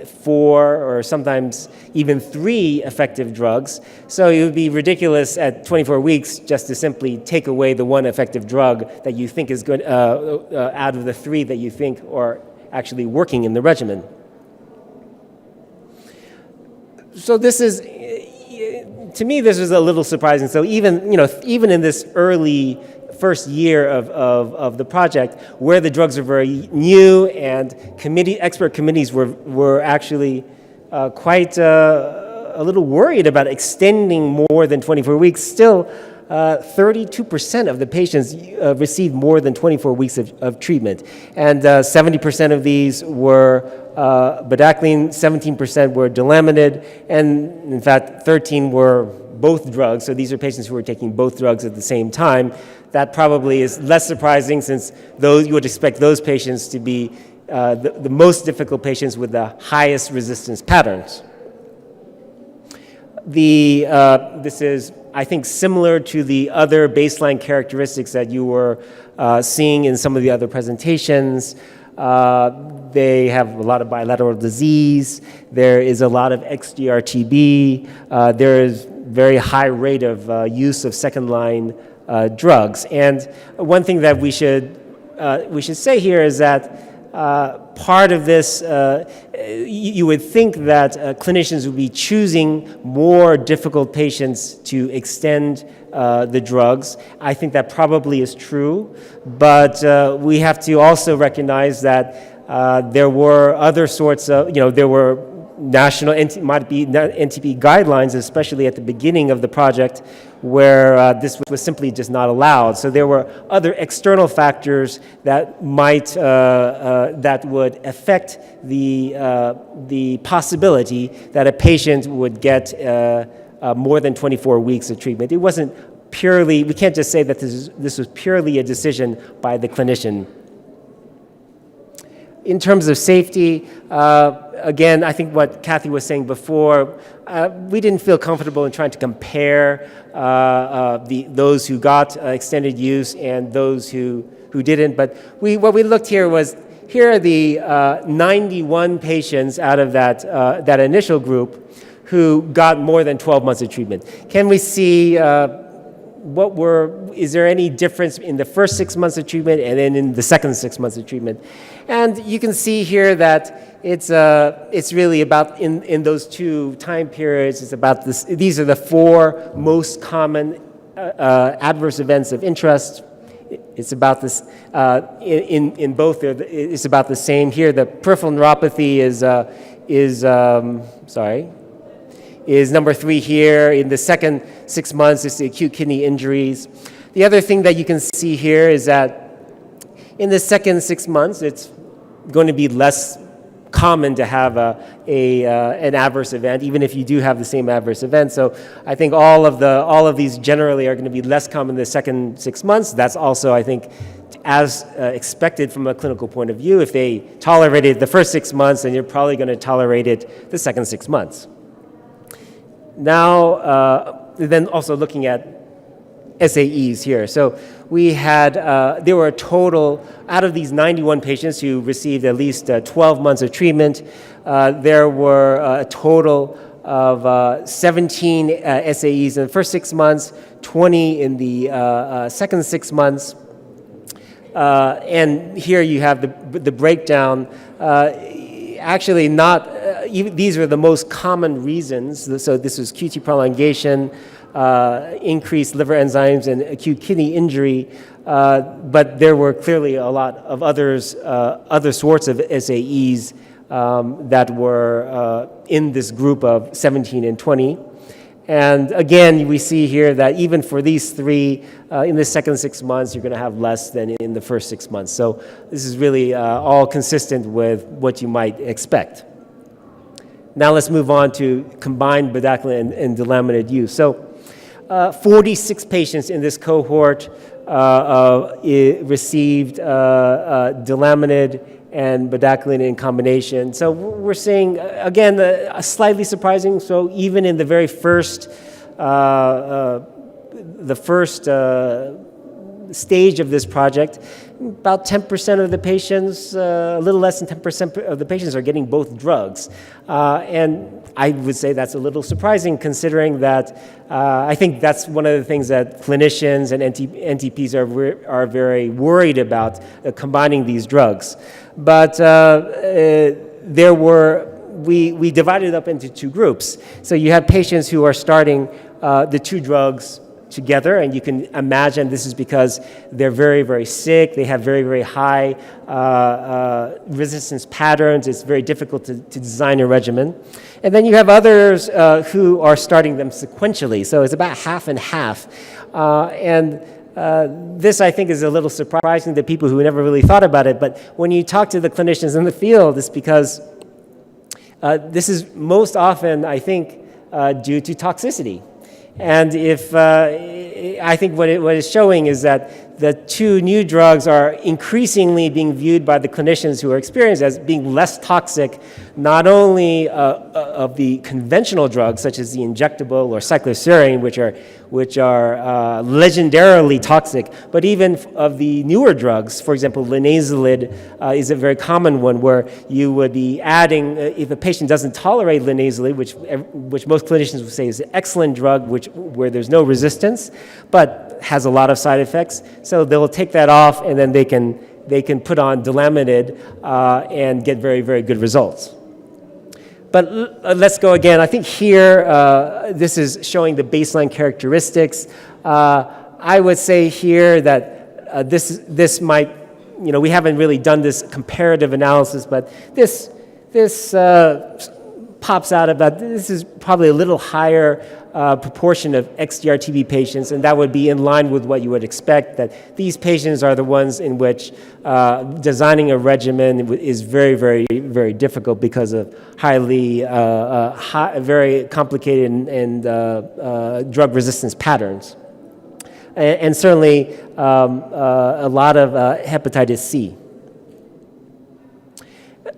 4 or sometimes even 3 effective drugs. So it would be ridiculous at 24 weeks just to simply take away the 1 effective drug that you think is good out of the 3 that you think are actually working in the regimen. So this is, to me, this was a little surprising. So even in this early first year of the project, where the drugs are very new and expert committees were actually quite a little worried about extending more than 24 weeks, still 32% of the patients received more than 24 weeks of treatment. And 70% of these were bedaquiline, 17% were delamanid, and in fact 13 were both drugs. So these are patients who were taking both drugs at the same time. That probably is less surprising, since you would expect those patients to be the most difficult patients with the highest resistance patterns. This is, I think, similar to the other baseline characteristics that you were seeing in some of the other presentations. They have a lot of bilateral disease. There is a lot of XDR-TB. There is very high rate of use of second-line drugs. And one thing that we should say here is that part of this, you would think that clinicians would be choosing more difficult patients to extend the drugs. I think that probably is true, but we have to also recognize that there were other sorts of, there were national NTP guidelines, especially at the beginning of the project, where this was simply just not allowed. So there were other external factors that that would affect the possibility that a patient would get more than 24 weeks of treatment. It wasn't purely, we can't just say that this was purely a decision by the clinician. In terms of safety, again, I think what Kathy was saying before, we didn't feel comfortable in trying to compare those who got extended use and those who didn't. But what we looked here was, here are the 91 patients out of that initial group who got more than 12 months of treatment. Can we see is there any difference in the first 6 months of treatment and then in the second 6 months of treatment? And you can see here that it's really about, in those 2 time periods, it's about this. These are the 4 most common adverse events of interest. It's about this, in both, it's about the same here. The peripheral neuropathy is number 3 here. In the second 6 months, it's the acute kidney injuries. The other thing that you can see here is that in the second 6 months, it's going to be less common to have an adverse event, even if you do have the same adverse event. So I think all of these generally are going to be less common in the second 6 months. That's also, I think, as expected from a clinical point of view. If they tolerated the first 6 months, then you're probably going to tolerate it the second 6 months. Now, then also looking at SAEs here. So we had, there were a total, out of these 91 patients who received at least 12 months of treatment, there were a total of 17 SAEs in the first 6 months, 20 in the second 6 months. And here you have the breakdown. Actually, not these are the most common reasons. So this was QT prolongation, increased liver enzymes, and acute kidney injury. But there were clearly a lot of other sorts of SAEs that were in this group of 17 and 20. And again, we see here that even for these three, in the second 6 months, you're going to have less than in the first 6 months. So this is really all consistent with what you might expect. Now let's move on to combined bedaquiline and delamanid use. So 46 patients in this cohort received delamanid and bedaquiline in combination. So we're seeing, again, slightly surprising. So even in the very first, stage of this project, about 10% of the patients, a little less than 10% of the patients are getting both drugs. And I would say that's a little surprising considering that I think that's one of the things that clinicians and NTPs are very worried about, combining these drugs. But we divided it up into two groups. So you have patients who are starting the two drugs together, and you can imagine this is because they're very, very sick. They have very, very high resistance patterns. It's very difficult to design a regimen. And then you have others who are starting them sequentially. So it's about half and half. This, I think, is a little surprising to people who never really thought about it. But when you talk to the clinicians in the field, it's because this is most often, I think, due to toxicity. And I think what it's showing is that the two new drugs are increasingly being viewed by the clinicians who are experienced as being less toxic, not only of the conventional drugs such as the injectable or cycloserine, which are legendarily toxic, but even of the newer drugs. For example, linezolid is a very common one where you would be adding, if a patient doesn't tolerate linezolid, which most clinicians would say is an excellent drug, where there's no resistance, but has a lot of side effects. So they'll take that off, and then they can put on delamanid and get very, very good results. But let's go again. I think here, this is showing the baseline characteristics. I would say here that this might, we haven't really done this comparative analysis, but this pops out about, this is probably a little higher proportion of XDR-TB patients, and that would be in line with what you would expect, that these patients are the ones in which designing a regimen is very, very, very difficult because of very complicated and drug resistance patterns. And certainly a lot of hepatitis C.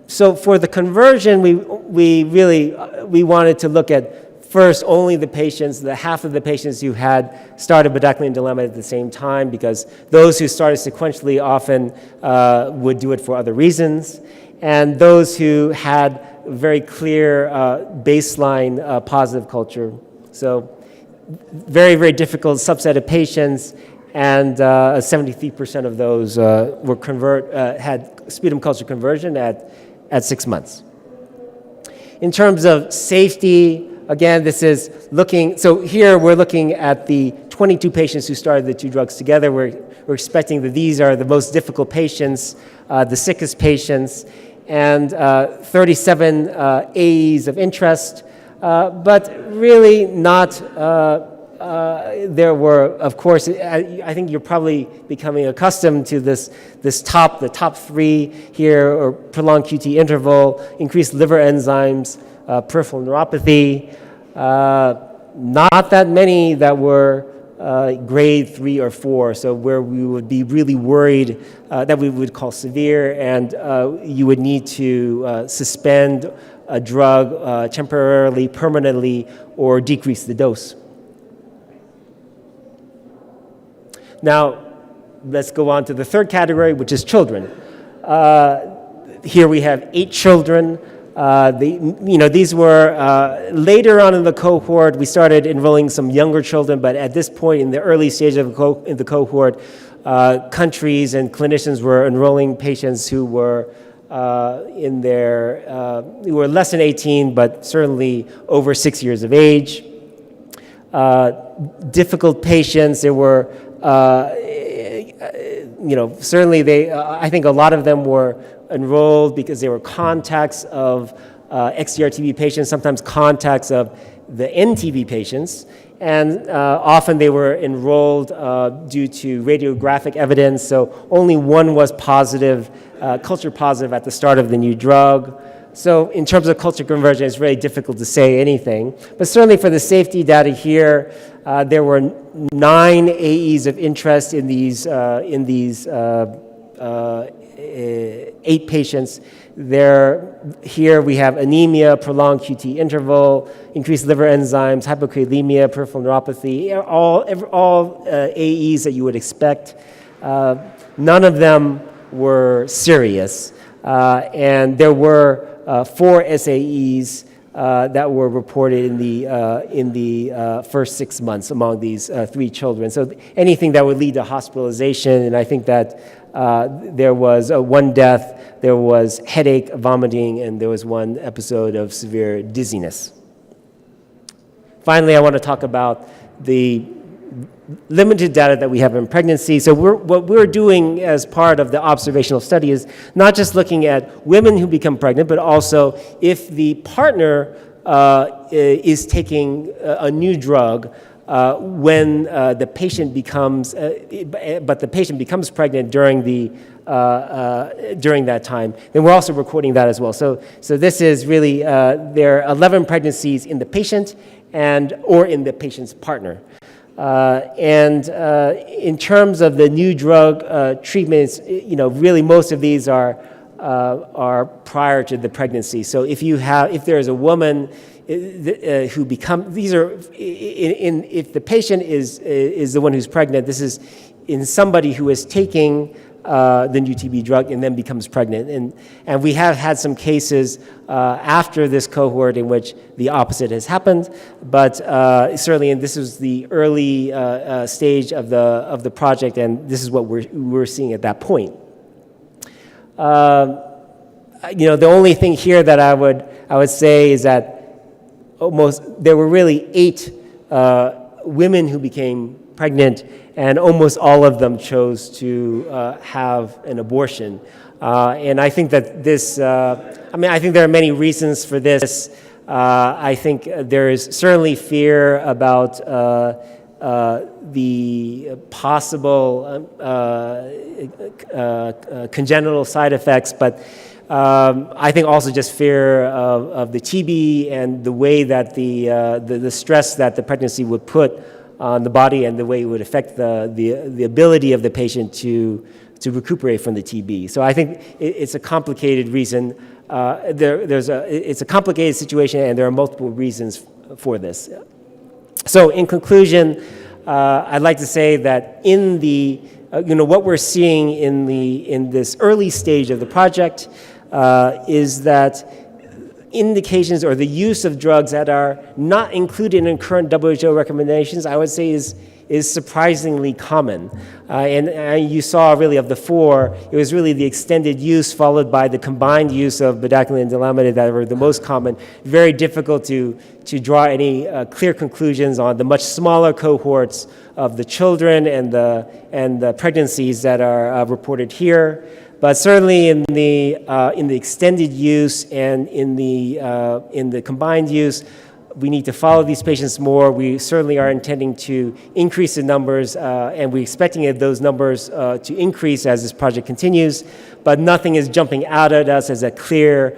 So for the conversion, we wanted to look at first only the patients, the half of the patients who had started bedaquiline and delamanid at the same time, because those who started sequentially often would do it for other reasons, and those who had very clear baseline positive culture. So very, very difficult subset of patients, and 73% of those had sputum culture conversion at 6 months. In terms of safety, again, this is looking, so here we're looking at the 22 patients who started the two drugs together. We're expecting that these are the most difficult patients, the sickest patients, and 37 AEs of interest, but really not, there were, of course, I think you're probably becoming accustomed to the top three here, or prolonged QT interval, increased liver enzymes, peripheral neuropathy, not that many that were grade 3 or 4, so where we would be really worried that we would call severe, and you would need to suspend a drug temporarily, permanently, or decrease the dose. Now, let's go on to the third category, which is children. Here we have 8 children. These were later on in the cohort. We started enrolling some younger children, but at this point in the early stage of the cohort, countries and clinicians were enrolling patients who were who were less than 18, but certainly over 6 years of age. Difficult patients, there were, certainly I think a lot of them were enrolled because they were contacts of XDR-TB patients, sometimes contacts of the NTB patients, and often they were enrolled due to radiographic evidence, so only one was positive, culture positive at the start of the new drug. So in terms of culture conversion, it's really difficult to say anything. But certainly for the safety data here, there were 9 AEs of interest in these 8 patients. Here we have anemia, prolonged QT interval, increased liver enzymes, hypokalemia, peripheral neuropathy, all AEs that you would expect. None of them were serious. And there were 4 SAEs that were reported in the first 6 months among these 3 children. So anything that would lead to hospitalization, and I think that there was 1 death, there was headache, vomiting, and there was 1 episode of severe dizziness. Finally, I want to talk about the limited data that we have in pregnancy. So what we're doing as part of the observational study is not just looking at women who become pregnant, but also if the partner is taking a new drug when the patient becomes, but the patient becomes pregnant during that time, then we're also recording that as well. So this is really, there are 11 pregnancies in the patient or in the patient's partner. In terms of the new drug treatments, really most of these are prior to the pregnancy. So if there is a woman who becomes, if the patient is the one who's pregnant, this is in somebody who is taking the new TB drug and then becomes pregnant. And we have had some cases after this cohort in which the opposite has happened, but certainly, and this is the early stage of the project, and this is what we're seeing at that point. The only thing here that I would say is that there were really 8 women who became pregnant, and almost all of them chose to have an abortion. And I think that this, I think there are many reasons for this. I think there is certainly fear about the possible congenital side effects, but I think also just fear of the TB and the way that the stress that the pregnancy would put on the body and the way it would affect the ability of the patient to recuperate from the TB. So I think it's a complicated reason. It's a complicated situation, and there are multiple reasons for this. So in conclusion, I'd like to say that in what we're seeing in this early stage of the project is that indications or the use of drugs that are not included in current WHO recommendations, I would say is surprisingly common. And you saw really of the 4, it was really the extended use followed by the combined use of bedaquiline and delamanid that were the most common. Very difficult to draw any clear conclusions on the much smaller cohorts of the children and the pregnancies that are reported here. But certainly in the extended use and in the combined use, we need to follow these patients more. We certainly are intending to increase the numbers, and we're expecting those numbers to increase as this project continues. But nothing is jumping out at us as a clear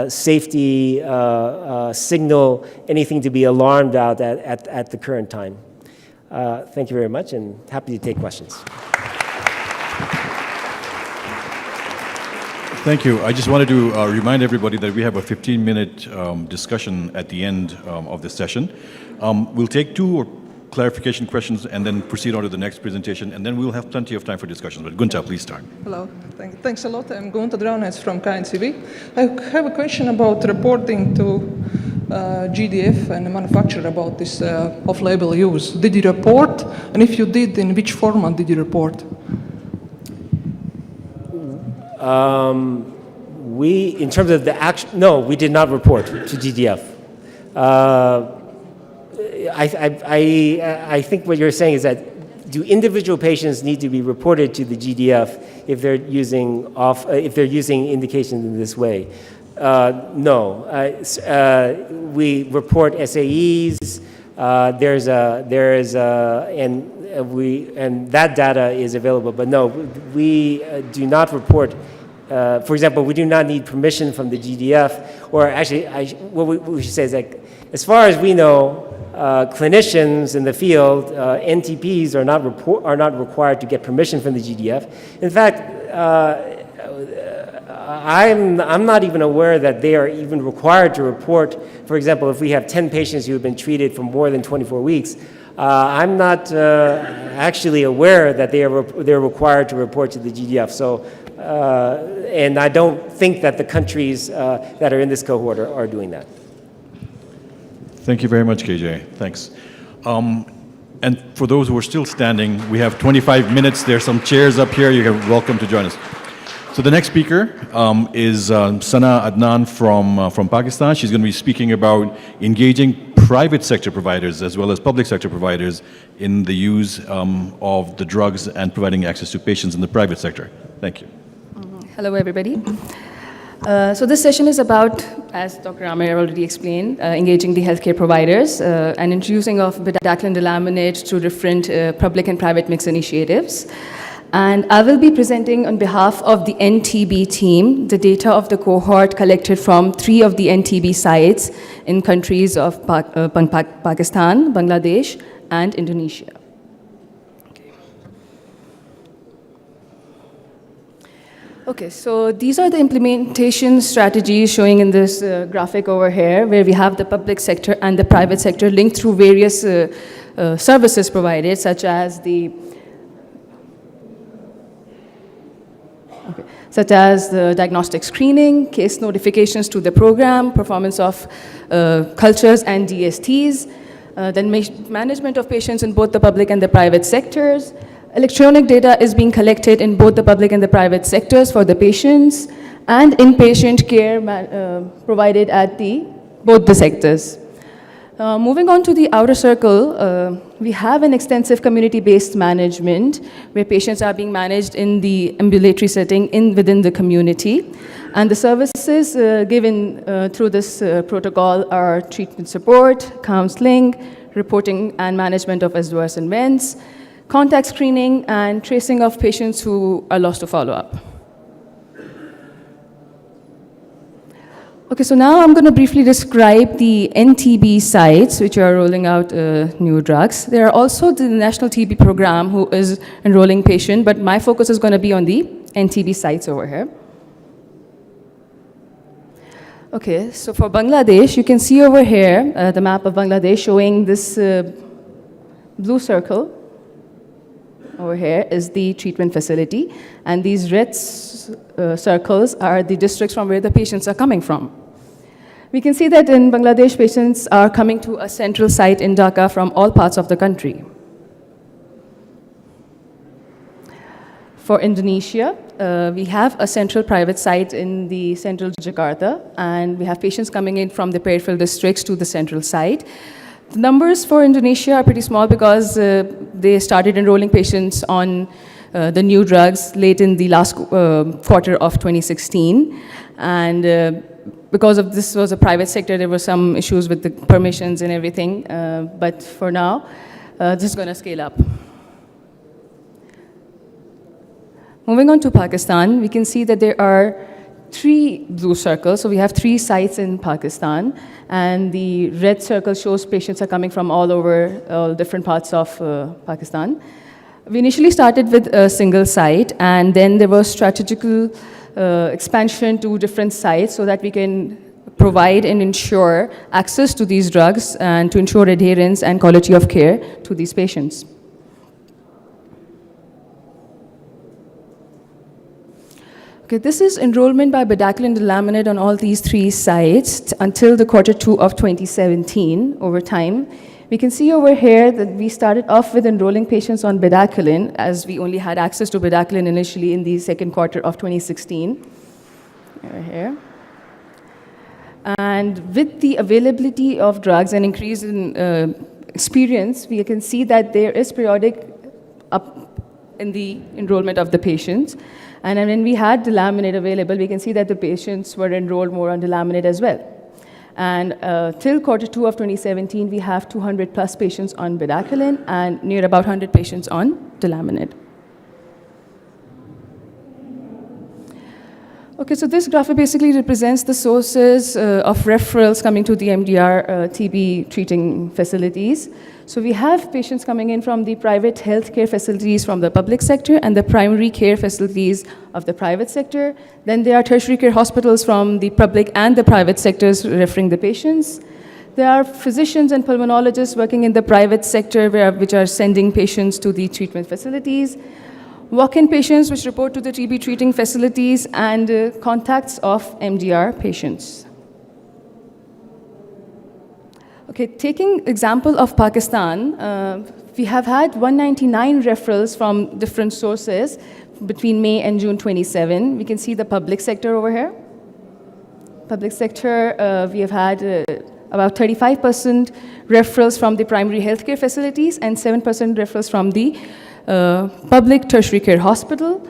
safety signal, anything to be alarmed about at the current time. Thank you very much, and happy to take questions. Thank you. I just wanted to remind everybody that we have a 15-minute discussion at the end of the session. We'll take 2 clarification questions and then proceed on to the next presentation, and then we'll have plenty of time for discussions. But Gunther, please start. Hello. Thanks a lot. I'm Gunther Draunets from KNCB. I have a question about reporting to GDF and the manufacturer about this off-label use? Did you report? And if you did, in which format did you report? In terms of the action, no, we did not report to GDF. I think what you're saying is that do individual patients need to be reported to the GDF if they're using indications in this way? No. We report SAEs. And that data is available. But no, we do not report. For example, we do not need permission from the GDF. Or actually, what we should say is that, as far as we know, clinicians in the field, NTPs are not required to get permission from the GDF. In fact, I'm not even aware that they are even required to report. For example, if we have 10 patients who have been treated for more than 24 weeks, I'm not actually aware that they're required to report to the GDF. So, and I don't think that the countries that are in this cohort are doing that. Thank you very much, KJ. Thanks. And for those who are still standing, we have 25 minutes. There's some chairs up here. You're welcome to join us. So the next speaker is Sana Adnan from Pakistan. She's going to be speaking about engaging private sector providers as well as public sector providers in the use of the drugs and providing access to patients in the private sector. Thank you. Hello, everybody. So this session is about, as Dr. Amir already explained, engaging the healthcare providers and introducing of bedaquiline delamanid to different public and private mix initiatives. And I will be presenting on behalf of the NTB team the data of the cohort collected from 3 of the NTB sites in countries of Pakistan, Bangladesh, and Indonesia. Okay, so these are the implementation strategies showing in this graphic over here, where we have the public sector and the private sector linked through various services provided, such as the diagnostic screening, case notifications to the program, performance of cultures and DSTs, then management of patients in both the public and the private sectors. Electronic data is being collected in both the public and the private sectors for the patients, and inpatient care provided at both the sectors. Moving on to the outer circle, we have an extensive community-based management where patients are being managed in the ambulatory setting within the community. And the services given through this protocol are treatment support, counseling, reporting and management of adverse events, contact screening, and tracing of patients who are lost to follow-up. Okay, so now I'm going to briefly describe the NTB sites which are rolling out new drugs. There are also the National TB Program who is enrolling patients, but my focus is going to be on the NTB sites over here. Okay, so for Bangladesh, you can see over here the map of Bangladesh showing this blue circle. Over here is the treatment facility, and these red circles are the districts from where the patients are coming from. We can see that in Bangladesh, patients are coming to a central site in Dhaka from all parts of the country. For Indonesia, we have a central private site in the central Jakarta, and we have patients coming in from the peripheral districts to the central site. The numbers for Indonesia are pretty small because they started enrolling patients on the new drugs late in the last quarter of 2016. And because of this was a private sector, there were some issues with the permissions and everything. But for now, this is going to scale up. Moving on to Pakistan, we can see that there are 3 blue circles. So we have 3 sites in Pakistan, and the red circle shows patients are coming from all over all different parts of Pakistan. We initially started with a single site, and then there was strategical expansion to different sites so that we can provide and ensure access to these drugs and to ensure adherence and quality of care to these patients. Okay, this is enrollment by bedaquiline delaminate on all these 3 sites until the Q2 of 2017 over time. We can see over here that we started off with enrolling patients on bedaquiline, as we only had access to bedaquiline initially in the second quarter of 2016. Over here. And with the availability of drugs and increase in experience, we can see that there is periodic up in the enrollment of the patients. And then when we had delaminate available, we can see that the patients were enrolled more on delaminate as well. And till Q2 of 2017, we have 200 plus patients on bedaquiline and near about 100 patients on delaminate. Okay, so this graphic basically represents the sources of referrals coming to the MDR TB treating facilities. So we have patients coming in from the private healthcare facilities from the public sector and the primary care facilities of the private sector. Then there are tertiary care hospitals from the public and the private sectors referring the patients. There are physicians and pulmonologists working in the private sector which are sending patients to the treatment facilities. Walk-in patients which report to the TB treating facilities and contacts of MDR patients. Okay, taking example of Pakistan, we have had 199 referrals from different sources between May and June 27. We can see the public sector over here. Public sector, we have had about 35% referrals from the primary healthcare facilities and 7% referrals from the public tertiary care hospital.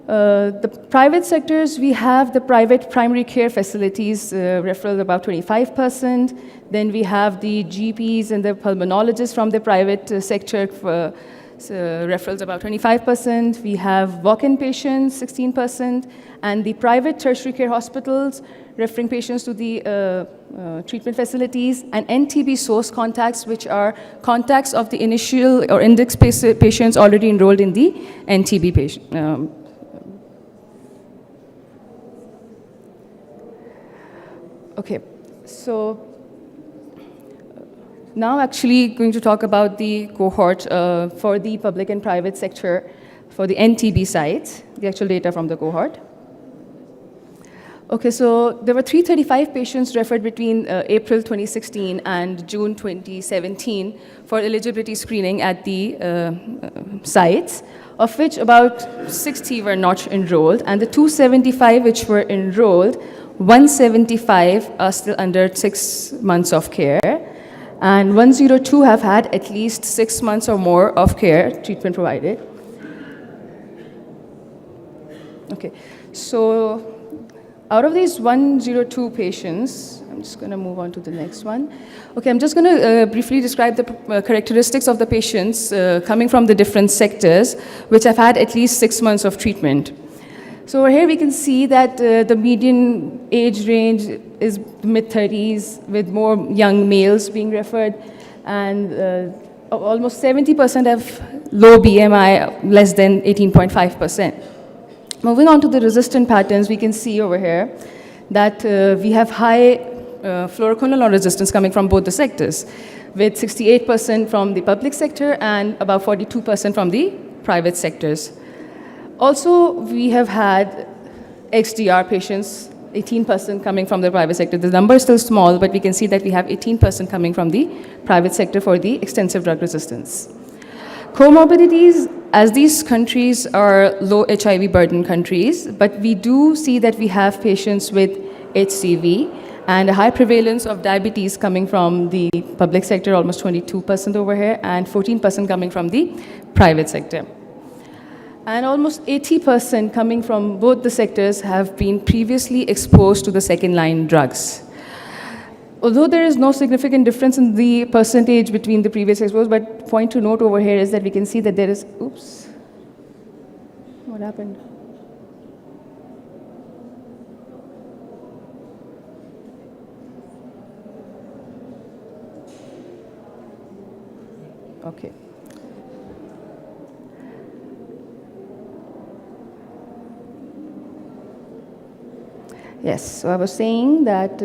The private sectors, we have the private primary care facilities referral about 25%. Then we have the GPs and the pulmonologists from the private sector referrals about 25%. We have walk-in patients, 16%. And the private tertiary care hospitals referring patients to the treatment facilities, and NTB source contacts, which are contacts of the initial or index patients already enrolled in the NTB patient. Okay, so now actually going to talk about the cohort for the public and private sector for the NTB sites, the actual data from the cohort. Okay, so there were 335 patients referred between April 2016 and June 2017 for eligibility screening at the sites, of which about 60 were not enrolled, and the 275 which were enrolled, 175 are still under 6 months of care, and 102 have had at least 6 months or more of care treatment provided. Okay, so out of these 102 patients, I'm just going to move on to the next one. Okay, I'm just going to briefly describe the characteristics of the patients coming from the different sectors, which have had at least 6 months of treatment. So over here we can see that the median age range is mid-30s, with more young males being referred, and almost 70% have low BMI, less than 18.5%. Moving on to the resistant patterns, we can see over here that we have high fluoroquinolone resistance coming from both the sectors, with 68% from the public sector and about 42% from the private sectors. Also, we have had XDR patients, 18% coming from the private sector. The number is still small, but we can see that we have 18% coming from the private sector for the extensive drug resistance. Comorbidities, as these countries are low HIV burden countries, but we do see that we have patients with HCV and a high prevalence of diabetes coming from the public sector, almost 22% over here, and 14% coming from the private sector. And almost 80% coming from both the sectors have been previously exposed to the second-line drugs. Although there is no significant difference in the percentage between the previous exposed, but point to note over here is that we can see that there is, oops, what happened? Okay. Yes, so I was saying that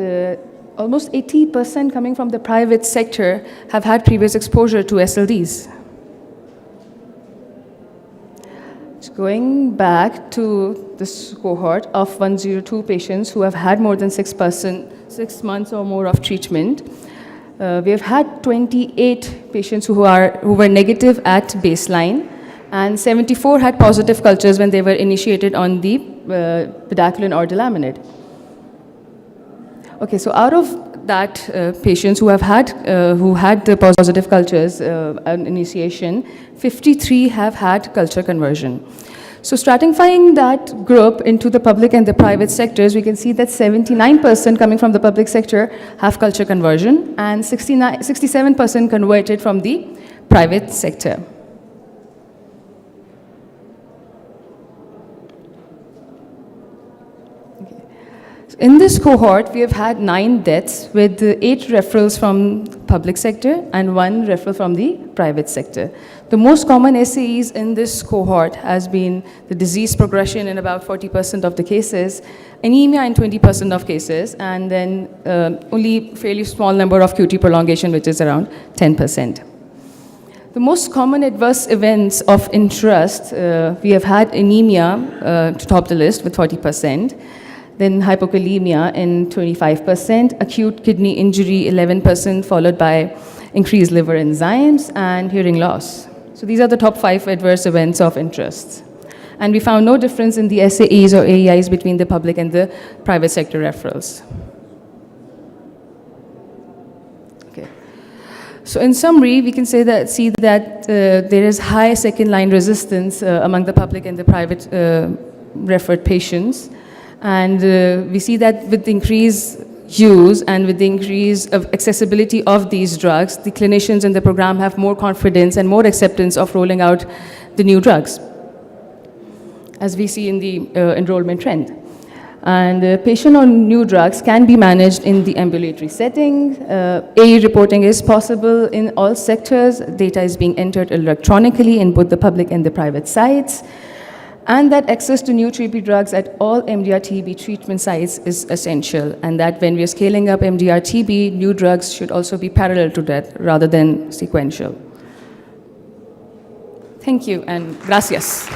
almost 80% coming from the private sector have had previous exposure to SLDs. So going back to this cohort of 102 patients who have had more than 6 months or more of treatment, we have had 28 patients who were negative at baseline, and 74 had positive cultures when they were initiated on the bedaquiline or delamanid. Okay, so out of that patients who had the positive cultures on initiation, 53 have had culture conversion. So stratifying that group into the public and the private sectors, we can see that 79% coming from the public sector have culture conversion, and 67% converted from the private sector. In this cohort, we have had 9 deaths with 8 referrals from public sector and 1 referral from the private sector. The most common SAEs in this cohort has been the disease progression in about 40% of the cases, anemia in 20% of cases, and then only fairly small number of QT prolongation, which is around 10%. The most common adverse events of interest, we have had anemia to top the list with 40%. Then hypokalemia in 25%, acute kidney injury 11%, followed by increased liver enzymes and hearing loss. So these are the top 5 adverse events of interest. And we found no difference in the SAEs or AEIs between the public and the private sector referrals. Okay. So in summary, we can see that there is high second-line resistance among the public and the private referred patients. And we see that with the increased use and with the increase of accessibility of these drugs, the clinicians in the program have more confidence and more acceptance of rolling out the new drugs, as we see in the enrollment trend. And the patient on new drugs can be managed in the ambulatory setting. AE reporting is possible in all sectors. Data is being entered electronically in both the public and the private sites. And that access to new TB drugs at all MDR-TB treatment sites is essential, and that when we are scaling up MDR-TB, new drugs should also be parallel to that rather than sequential. Thank you, and gracias.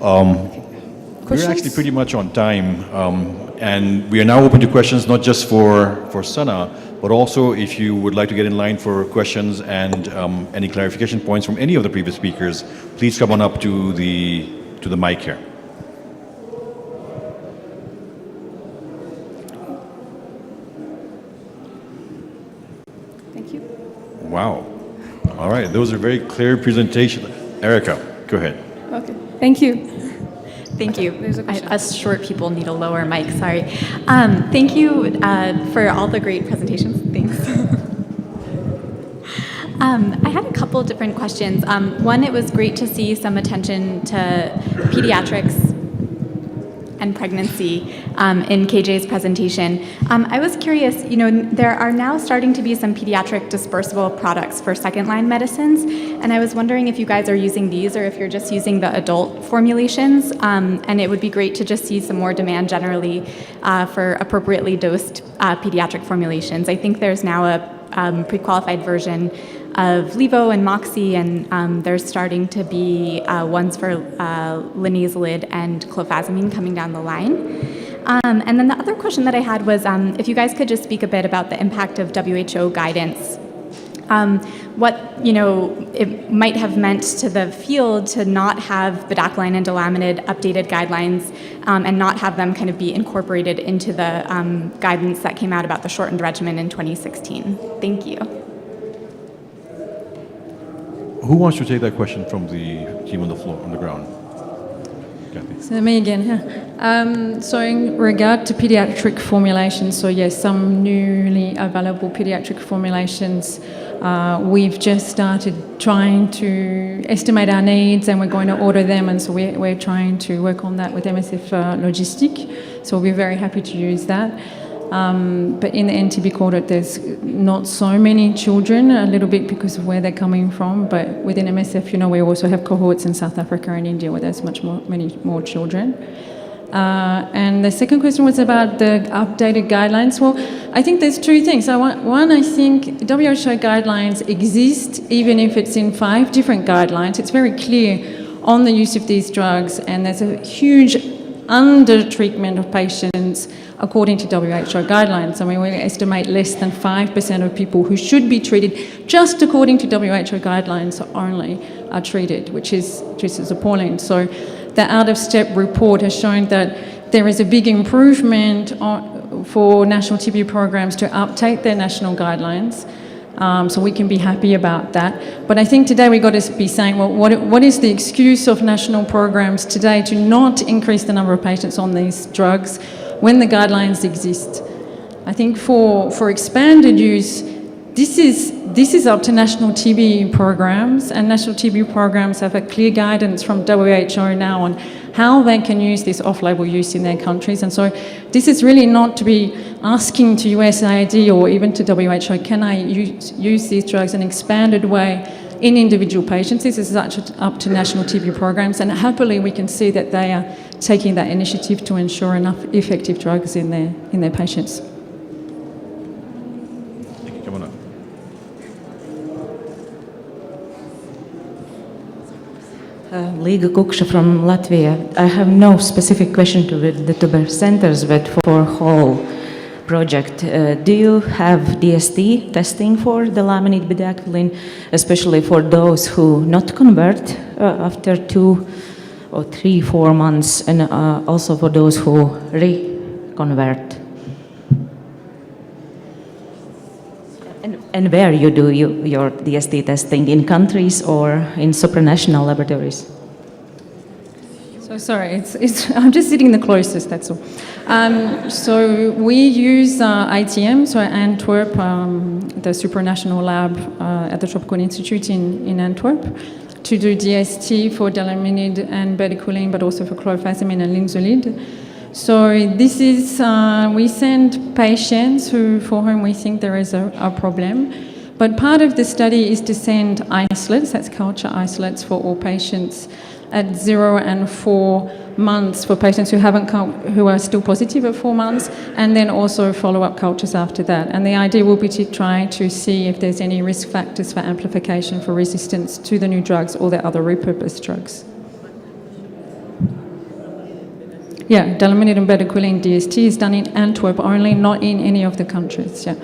We're actually pretty much on time, and we are now open to questions not just for Sana, but also if you would like to get in line for questions and any clarification points from any of the previous speakers, please come on up to the mic here. Thank you. Wow. All right, those are very clear presentations. Erica, go ahead. Okay, thank you. Thank you. Us short people need a lower mic, sorry. Thank you for all the great presentations. Thanks. I had a couple different questions. One, it was great to see some attention to pediatrics and pregnancy in KJ's presentation. I was curious, there are now starting to be some pediatric dispersible products for second-line medicines, and I was wondering if you guys are using these or if you're just using the adult formulations, and it would be great to just see some more demand generally for appropriately dosed pediatric formulations. I think there's now a pre-qualified version of Levo and Moxie, and there's starting to be ones for linezolid and clofazimine coming down the line. And then the other question that I had was if you guys could just speak a bit about the impact of WHO guidance, what it might have meant to the field to not have bedaquiline and delamanid updated guidelines and not have them kind of be incorporated into the guidance that came out about the shortened regimen in 2016. Thank you. Who wants to take that question from the team on the floor, on the ground? Kathy. So me again, yeah. So in regard to pediatric formulations, so yes, some newly available pediatric formulations, we've just started trying to estimate our needs and we're going to order them, and so we're trying to work on that with MSF Logistique, so we're very happy to use that. But in the NTB cohort, there's not so many children, a little bit because of where they're coming from, but within MSF, we also have cohorts in South Africa and India where there's many more children. And the second question was about the updated guidelines. Well, I think there's two things. One, I think WHO guidelines exist even if it's in 5 different guidelines. It's very clear on the use of these drugs, and there's a huge under-treatment of patients according to WHO guidelines. I mean, we estimate less than 5% of people who should be treated just according to WHO guidelines only are treated, which is appalling. So the out-of-step report has shown that there is a big improvement for national TB programs to update their national guidelines. So we can be happy about that. But I think today we've got to be saying, well, what is the excuse of national programs today to not increase the number of patients on these drugs when the guidelines exist? I think for expanded use, this is up to national TB programs, and national TB programs have a clear guidance from WHO now on how they can use this off-label use in their countries. And so this is really not to be asking to USAID or even to WHO, can I use these drugs in an expanded way in individual patients? This is up to national TB programs, and happily we can see that they are taking that initiative to ensure enough effective drugs in their patients. Come on up. Liga Kukša from Latvia. I have no specific question to the TUBER centers, but for whole project, do you have DST testing for the laminate bedaquiline, especially for those who not convert after 2 or 3, 4 months, and also for those who reconvert? And where you do your DST testing, in countries or in supranational laboratories? So sorry, I'm just sitting the closest, that's all. So we use ITM, so Antwerp, the supranational lab at the Tropical Institute in Antwerp, to do DST for delaminid and bedaquiline, but also for chlorphazimine and linezolid. So this is, we send patients for whom we think there is a problem, but part of the study is to send isolates, that's culture isolates for all patients at 0 and 4 months for patients who are still positive at 4 months, and then also follow-up cultures after that. And the idea will be to try to see if there's any risk factors for amplification for resistance to the new drugs or the other repurposed drugs. Yeah, delaminid and bedaquiline DST is done in Antwerp only, not in any of the countries. Yeah.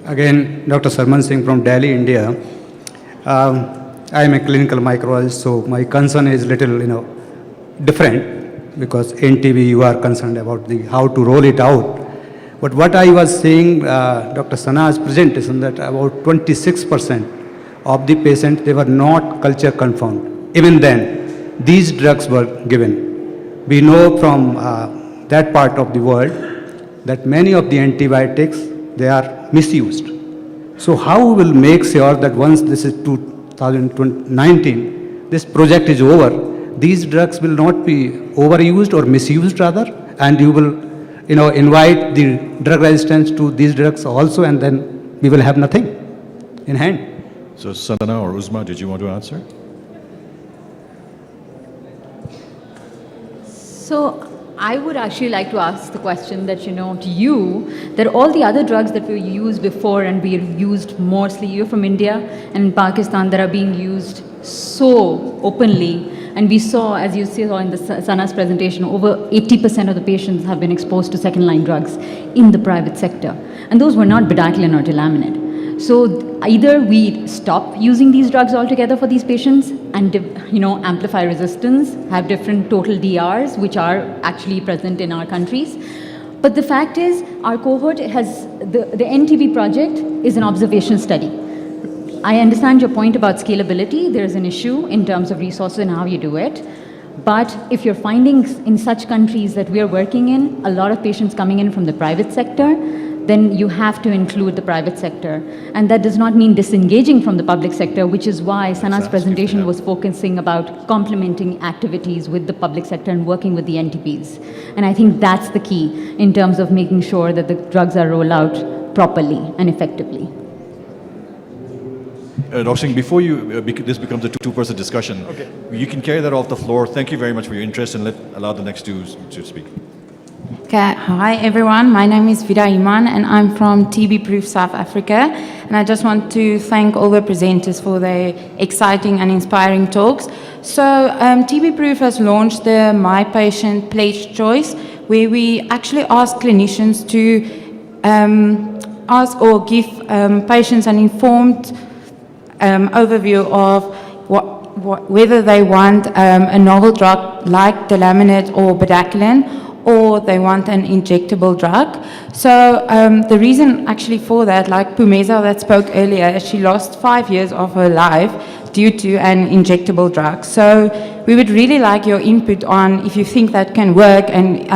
Again, Dr. Sarman Singh from Delhi, India. I am a clinical microbiologist, so my concern is little, different, because NTB you are concerned about how to roll it out. But what I was saying, Dr. Sana's presentation, that about 26% of the patients, they were not culture confirmed. Even then, these drugs were given. We know from that part of the world that many of the antibiotics, they are misused. So how we will make sure that once this is 2019, this project is over, these drugs will not be overused or misused rather, and you will invite the drug resistance to these drugs also, and then we will have nothing in hand. So Sana or Uzma, did you want to answer? So I would actually like to ask the question that, to you, that all the other drugs that were used before and we used mostly, you're from India and in Pakistan, that are being used so openly. And we saw, as you saw in the Sana's presentation, over 80% of the patients have been exposed to second-line drugs in the private sector. And those were not bedaquiline or delaminid. So either we stop using these drugs altogether for these patients and amplify resistance, have different total DRs, which are actually present in our countries. But the fact is, our cohort has, the NTB project is an observation study. I understand your point about scalability. There is an issue in terms of resources and how you do it. But if you're finding in such countries that we are working in, a lot of patients coming in from the private sector, then you have to include the private sector. And that does not mean disengaging from the public sector, which is why Sana's presentation was focusing about complementing activities with the public sector and working with the NTPs. And I think that's the key in terms of making sure that the drugs are rolled out properly and effectively. Dr. Singh, before this becomes a two-person discussion, you can carry that off the floor. Thank you very much for your interest, and allow the next two to speak. Okay. Hi everyone, my name is Vida Iman and I'm from TB Proof South Africa, and I just want to thank all the presenters for their exciting and inspiring talks. So TB Proof has launched the My Patient Pledge Choice, where we actually ask clinicians to ask or give patients an informed overview of whether they want a novel drug like delamanid or bedaquiline, or they want an injectable drug. So the reason actually for that, like Pumeza that spoke earlier, she lost 5 years of her life due to an injectable drug. So we would really like your input on if you think that can work, and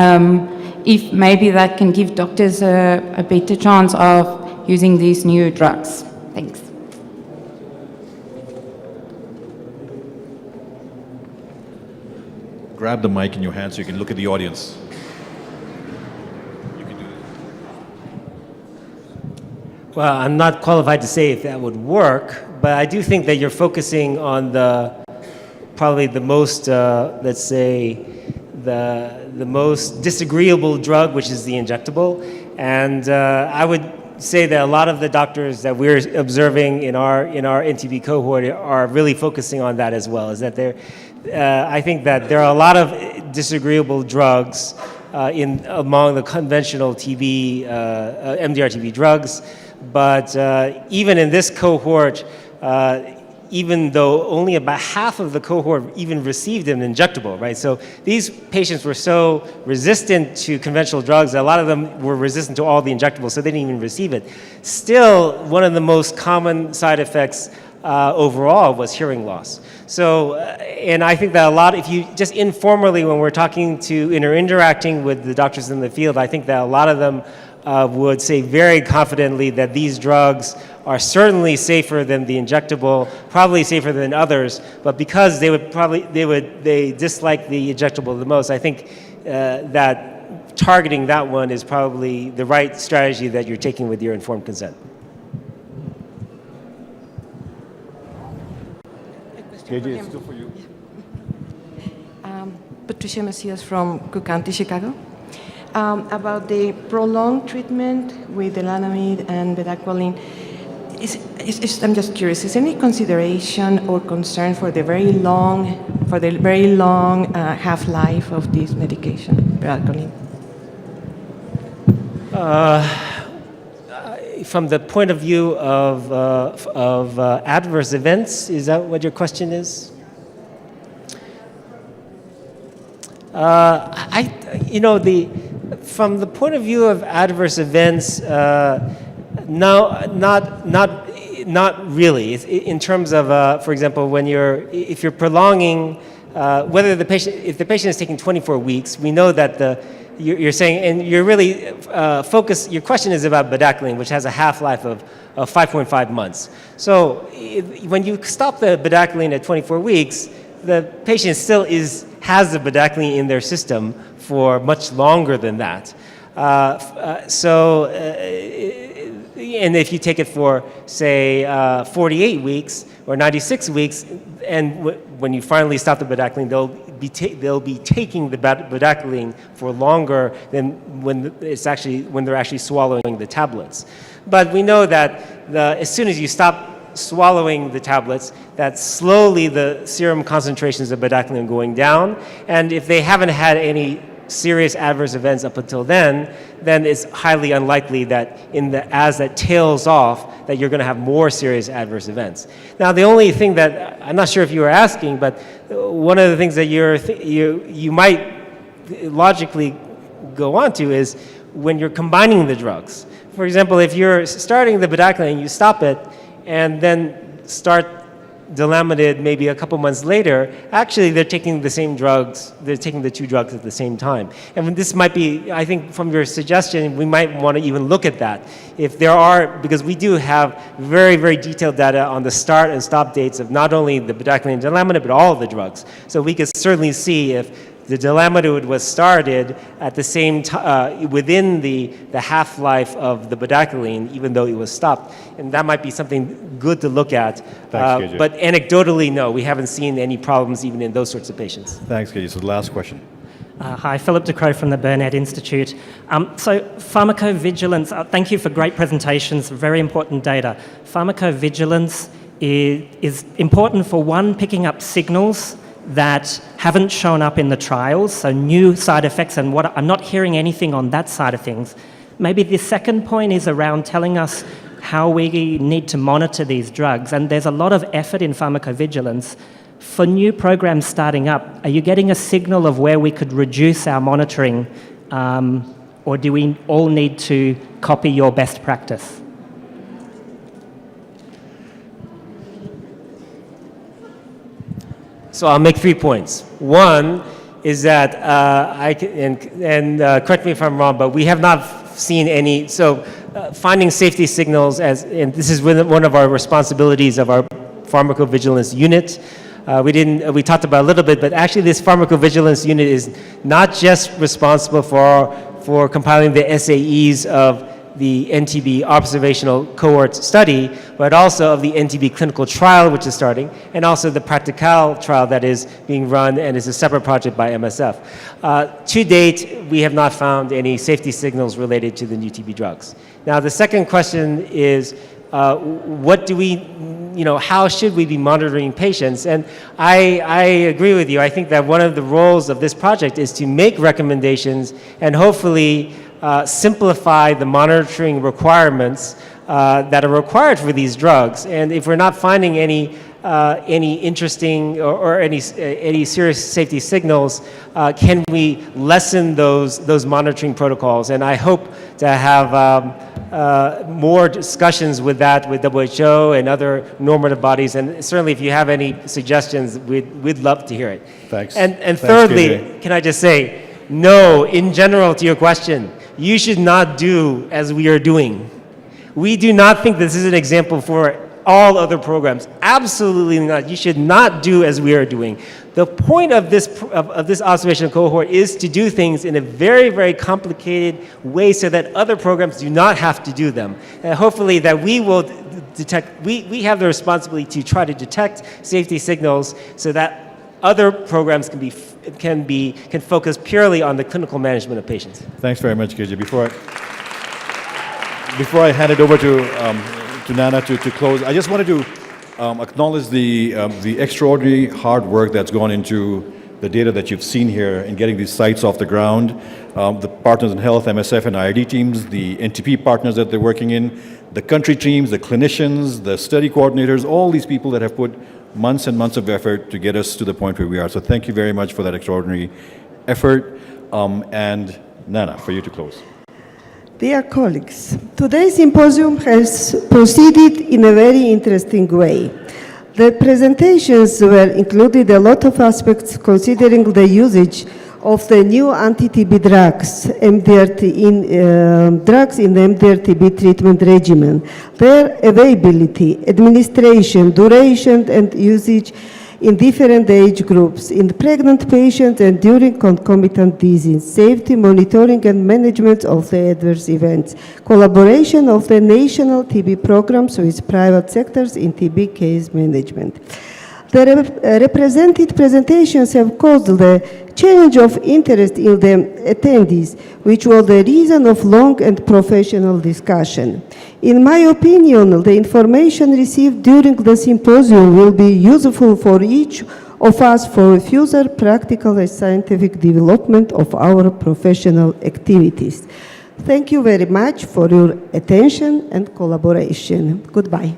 if maybe that can give doctors a better chance of using these new drugs. Thanks. Grab the mic in your hand so you can look at the audience. Well, I'm not qualified to say if that would work, but I do think that you're focusing on probably the most, let's say, the most disagreeable drug, which is the injectable. And I would say that a lot of the doctors that we're observing in our NTB cohort are really focusing on that as well. Is that I think that there are a lot of disagreeable drugs among the conventional MDR-TB drugs. But even in this cohort, even though only about half of the cohort even received an injectable, right? So these patients were so resistant to conventional drugs that a lot of them were resistant to all the injectables, so they didn't even receive it. Still, one of the most common side effects overall was hearing loss. So, and I think that if you just informally, when we're talking to interacting with the doctors in the field, I think that a lot of them would say very confidently that these drugs are certainly safer than the injectable, probably safer than others, but because they dislike the injectable the most, I think that targeting that one is probably the right strategy that you're taking with your informed consent. KJ, it's still for you. Patricia Macias from Cook County, Chicago. About the prolonged treatment with delanamide and bedaquiline, I'm just curious, is any consideration or concern for the very long half-life of this medication, bedaquiline? From the point of view of adverse events, is that what your question is? From the point of view of adverse events, no, not really. In terms of, for example, if you're prolonging, if the patient is taking 24 weeks, we know that you're saying, and you're really focused. Your question is about bedaquiline, which has a half-life of 5.5 months. So when you stop the bedaquiline at 24 weeks, the patient still has the bedaquiline in their system for much longer than that. And if you take it for, say, 48 weeks or 96 weeks, and when you finally stop the bedaquiline, they'll be taking the bedaquiline for longer than when they're actually swallowing the tablets. But we know that as soon as you stop swallowing the tablets, that slowly the serum concentrations of bedaquiline are going down, and if they haven't had any serious adverse events up until then it's highly unlikely that as that tails off, that you're going to have more serious adverse events. Now, the only thing that I'm not sure if you were asking, but one of the things that you might logically go on to is when you're combining the drugs. For example, if you're starting the bedaquiline, you stop it, and then start delamanid maybe a couple months later, actually they're taking the same drugs, they're taking the two drugs at the same time. And this might be, I think from your suggestion, we might want to even look at that. If there are, because we do have very, very detailed data on the start and stop dates of not only the bedaquiline and delamanid, but all of the drugs. So we could certainly see if The delamidate was started at the same time, within the half-life of the bedaquiline, even though it was stopped. And that might be something good to look at. Thanks, KJ. But anecdotally, no, we haven't seen any problems even in those sorts of patients. Thanks, KJ. So the last question. Hi, Philip De Croo from the Burnett Institute. So pharmacovigilance, thank you for great presentations, very important data. Pharmacovigilance is important for one, picking up signals that haven't shown up in the trials, so new side effects, and I'm not hearing anything on that side of things. Maybe the second point is around telling us how we need to monitor these drugs, and there's a lot of effort in pharmacovigilance. For new programs starting up, are you getting a signal of where we could reduce our monitoring, or do we all need to copy your best practice? So I'll make 3 points. One is that, correct me if I'm wrong, but we have not seen any, finding safety signals, and this is one of our responsibilities of our pharmacovigilance unit. We talked about it a little bit, but actually this pharmacovigilance unit is not just responsible for compiling the SAEs of the NTB observational cohort study, but also of the NTB clinical trial, which is starting, and also the practical trial that is being run and is a separate project by MSF. To date, we have not found any safety signals related to the new TB drugs. Now, the second question is, how should we be monitoring patients? And I agree with you. I think that one of the roles of this project is to make recommendations and hopefully simplify the monitoring requirements that are required for these drugs. And if we're not finding any interesting or any serious safety signals, can we lessen those monitoring protocols? And I hope to have more discussions with that with WHO and other normative bodies. And certainly, if you have any suggestions, we'd love to hear it. Thanks. And Thanks, thirdly, KJ. can I just say, no, in general, to your question, you should not do as we are doing. We do not think this is an example for all other programs. Absolutely not. You should not do as we are doing. The point of this observational cohort is to do things in a very, very complicated way so that other programs do not have to do them. And hopefully that we will detect, we have the responsibility to try to detect safety signals so that other programs can focus purely on the clinical management of patients. Thanks very much, KJ. Before I hand it over to Nana to close, I just wanted to acknowledge the extraordinary hard work that's gone into the data that you've seen here in getting these sites off the ground, the Partners in Health, MSF and IRD teams, the NTP partners that they're working in, the country teams, the clinicians, the study coordinators, all these people that have put months and months of effort to get us to the point where we are. So thank you very much for that extraordinary effort. And Nana, for you to close. Dear colleagues, today's symposium has proceeded in a very interesting way. The presentations were included a lot of aspects considering the usage of the new anti-TB drugs, drugs in the MDR-TB treatment regimen, their availability, administration, duration, and usage in different age groups, in pregnant patients and during concomitant disease, safety, monitoring and management of the adverse events, collaboration of the national TB programs with private sectors in TB case management. The represented presentations have caused the change of interest in the attendees, which was the reason of long and professional discussion. In my opinion, the information received during the symposium will be useful for each of us for further practical and scientific development of our professional activities. Thank you very much for your attention and collaboration. Goodbye.